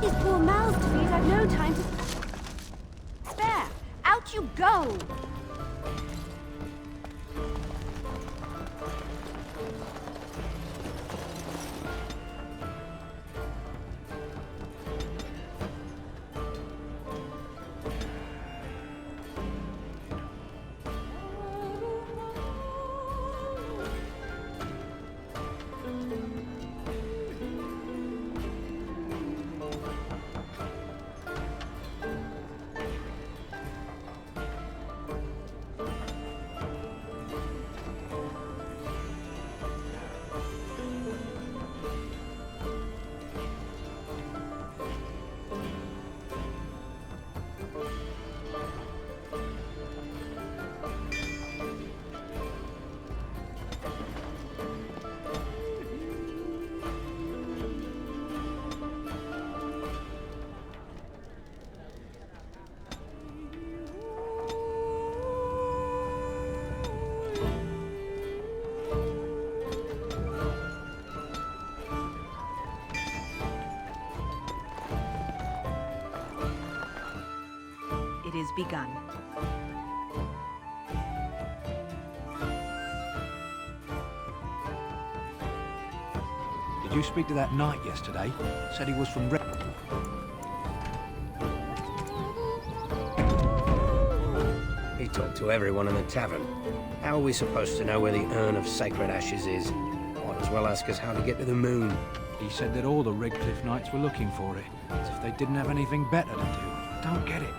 these poor mouths to feed, I've no time to spare. Out you go! begun. Did you speak to that knight yesterday? Said he was from He talked to everyone in the tavern. How are we supposed to know where the urn of sacred ashes is? Might as well ask us how to get to the moon. He said that all the Redcliffe knights were looking for it, as if they didn't have anything better to do. Don't get it.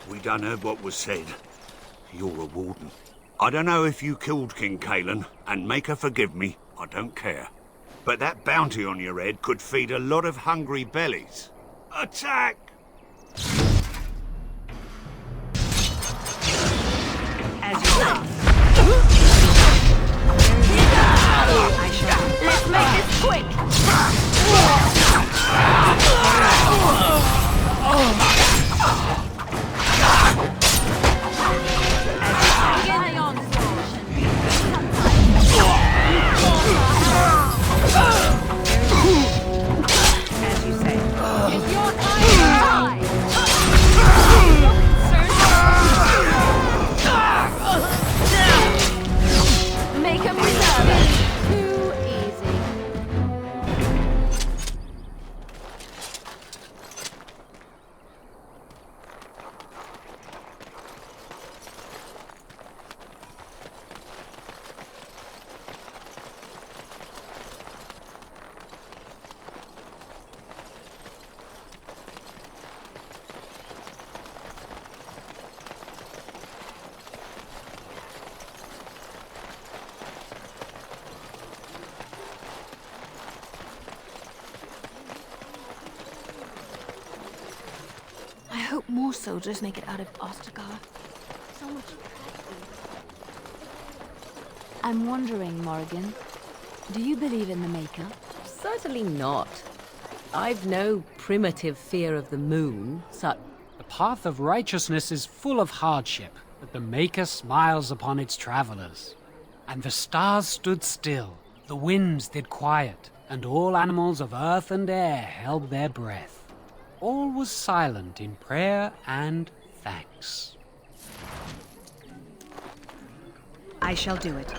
We done heard what was said. You're a warden. I don't know if you killed King Cailan, and make her forgive me, I don't care. But that bounty on your head could feed a lot of hungry bellies. Attack! As you say. I shall. Let's make this quick! Hang on, As you say. It's your time! More soldiers make it out of Ostagar. So much tragedy. I'm wondering, Morrigan, do you believe in the Maker? Certainly not. I've no primitive fear of the moon, such... The path of righteousness is full of hardship, but the Maker smiles upon its travelers. And the stars stood still, the winds did quiet, and all animals of earth and air held their breath. All was silent in prayer and thanks. I shall do it.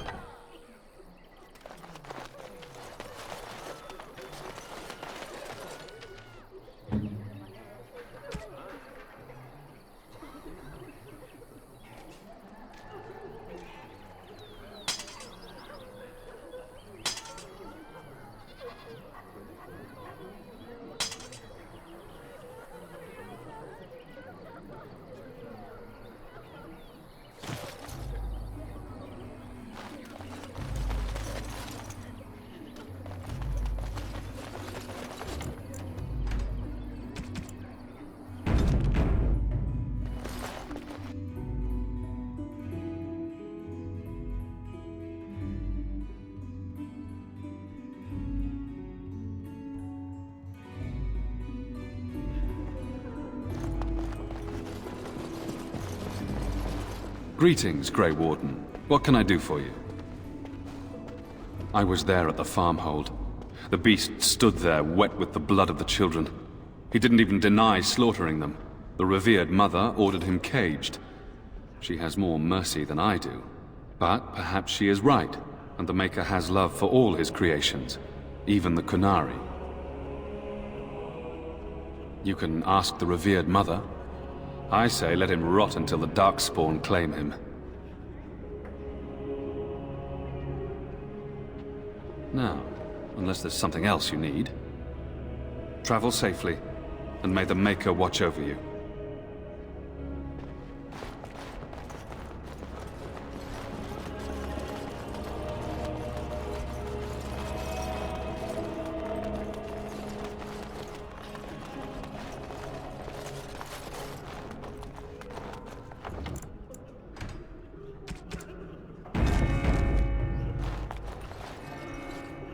Greetings, Grey Warden. What can I do for you? I was there at the farmhold. The beast stood there, wet with the blood of the children. He didn't even deny slaughtering them. The revered mother ordered him caged. She has more mercy than I do. But perhaps she is right, and the Maker has love for all his creations, even the Kunari. You can ask the revered mother. I say let him rot until the Darkspawn claim him. Now, unless there's something else you need, travel safely, and may the Maker watch over you.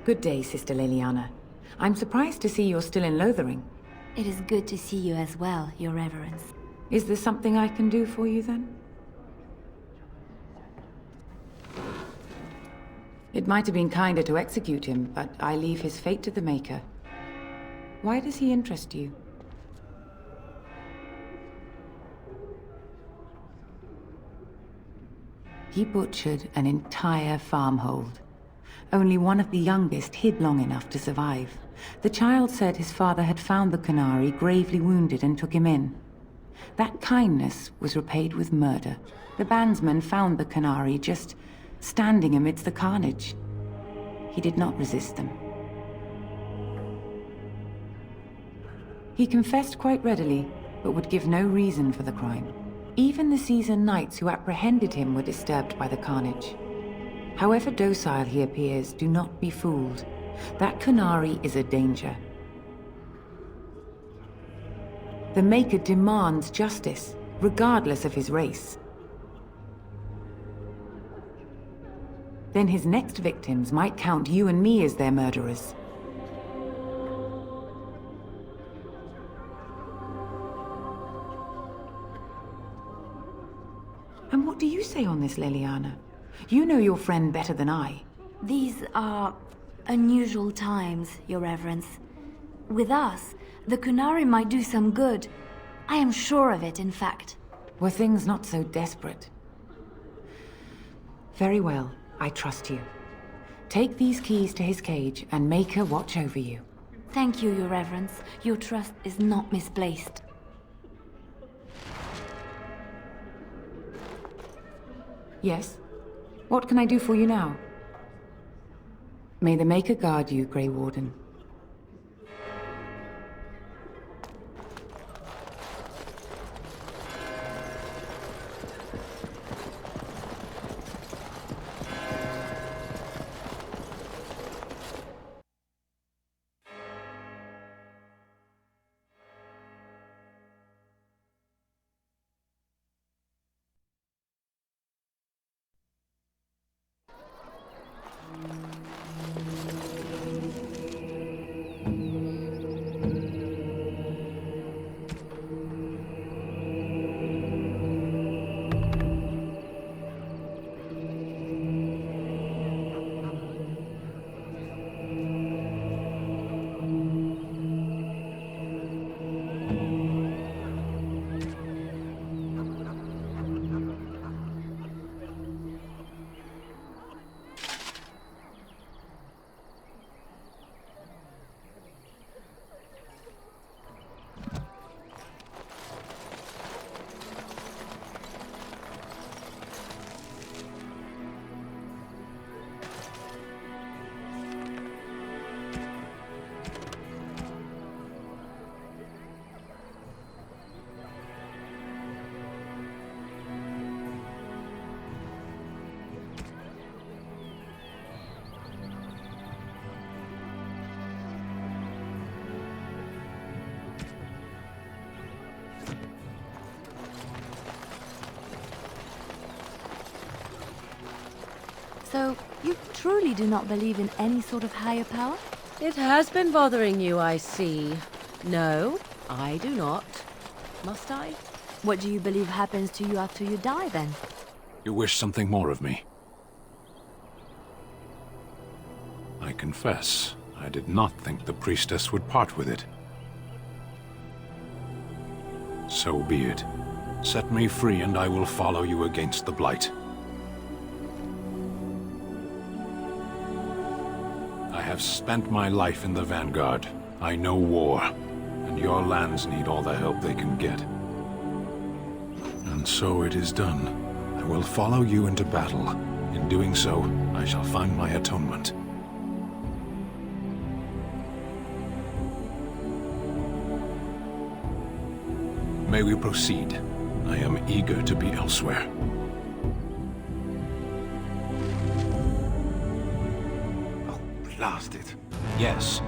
Good day, Sister Leliana. I'm surprised to see you're still in Lothering. It is good to see you as well, Your Reverence. Is there something I can do for you, then? It might have been kinder to execute him, but I leave his fate to the Maker. Why does he interest you? He butchered an entire farmhold. Only one of the youngest hid long enough to survive. The child said his father had found the Kunari gravely wounded and took him in. That kindness was repaid with murder. The bandsman found the Kunari just standing amidst the carnage. He did not resist them. He confessed quite readily, but would give no reason for the crime. Even the seasoned knights who apprehended him were disturbed by the carnage. However docile he appears, do not be fooled. That Kunari is a danger. The Maker demands justice, regardless of his race. Then his next victims might count you and me as their murderers. And what do you say on this, Leliana? You know your friend better than I. These are unusual times, Your Reverence. With us, the Kunari might do some good. I am sure of it, in fact. Were things not so desperate? Very well, I trust you. Take these keys to his cage and make her watch over you. Thank you, Your Reverence. Your trust is not misplaced. Yes? What can I do for you now? May the Maker guard you, Grey Warden. So, you truly do not believe in any sort of higher power? It has been bothering you, I see. No, I do not. Must I? What do you believe happens to you after you die, then? You wish something more of me? I confess, I did not think the priestess would part with it. So be it. Set me free and I will follow you against the Blight. I have spent my life in the Vanguard. I know war, and your lands need all the help they can get. And so it is done. I will follow you into battle. In doing so, I shall find my atonement. May we proceed? I am eager to be elsewhere. Oh, blast it. Yes.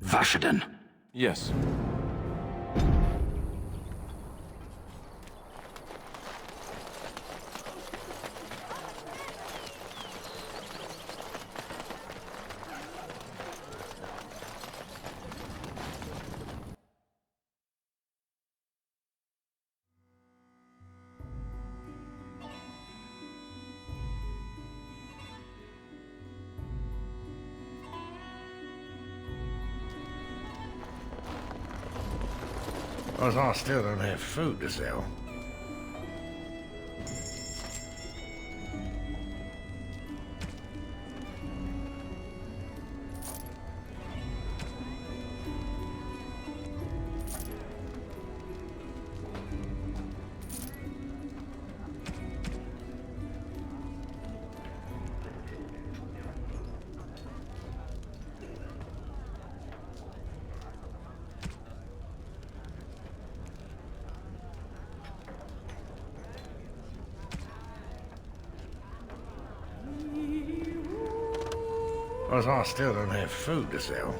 Vashaden. Yes. Because I still don't have food to sell. Because I still don't have food to sell.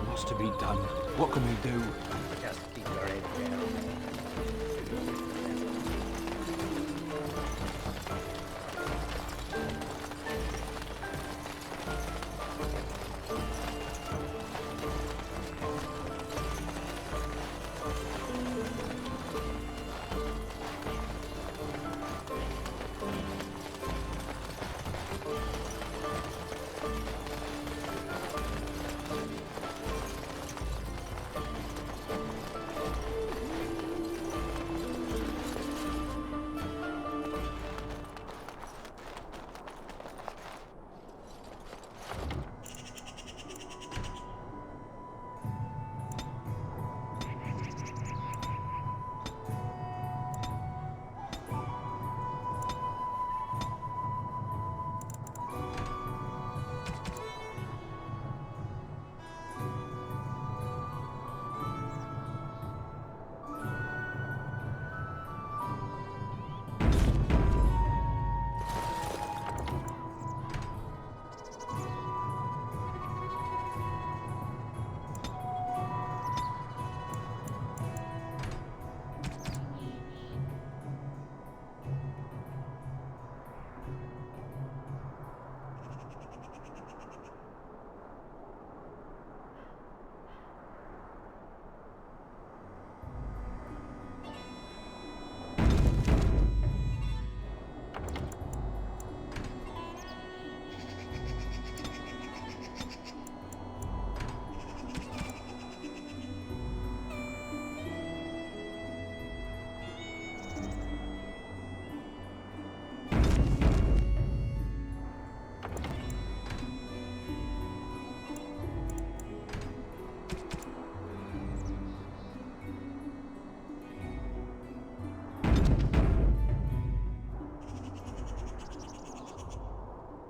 What's to be done? What can we do? Just keep your head down.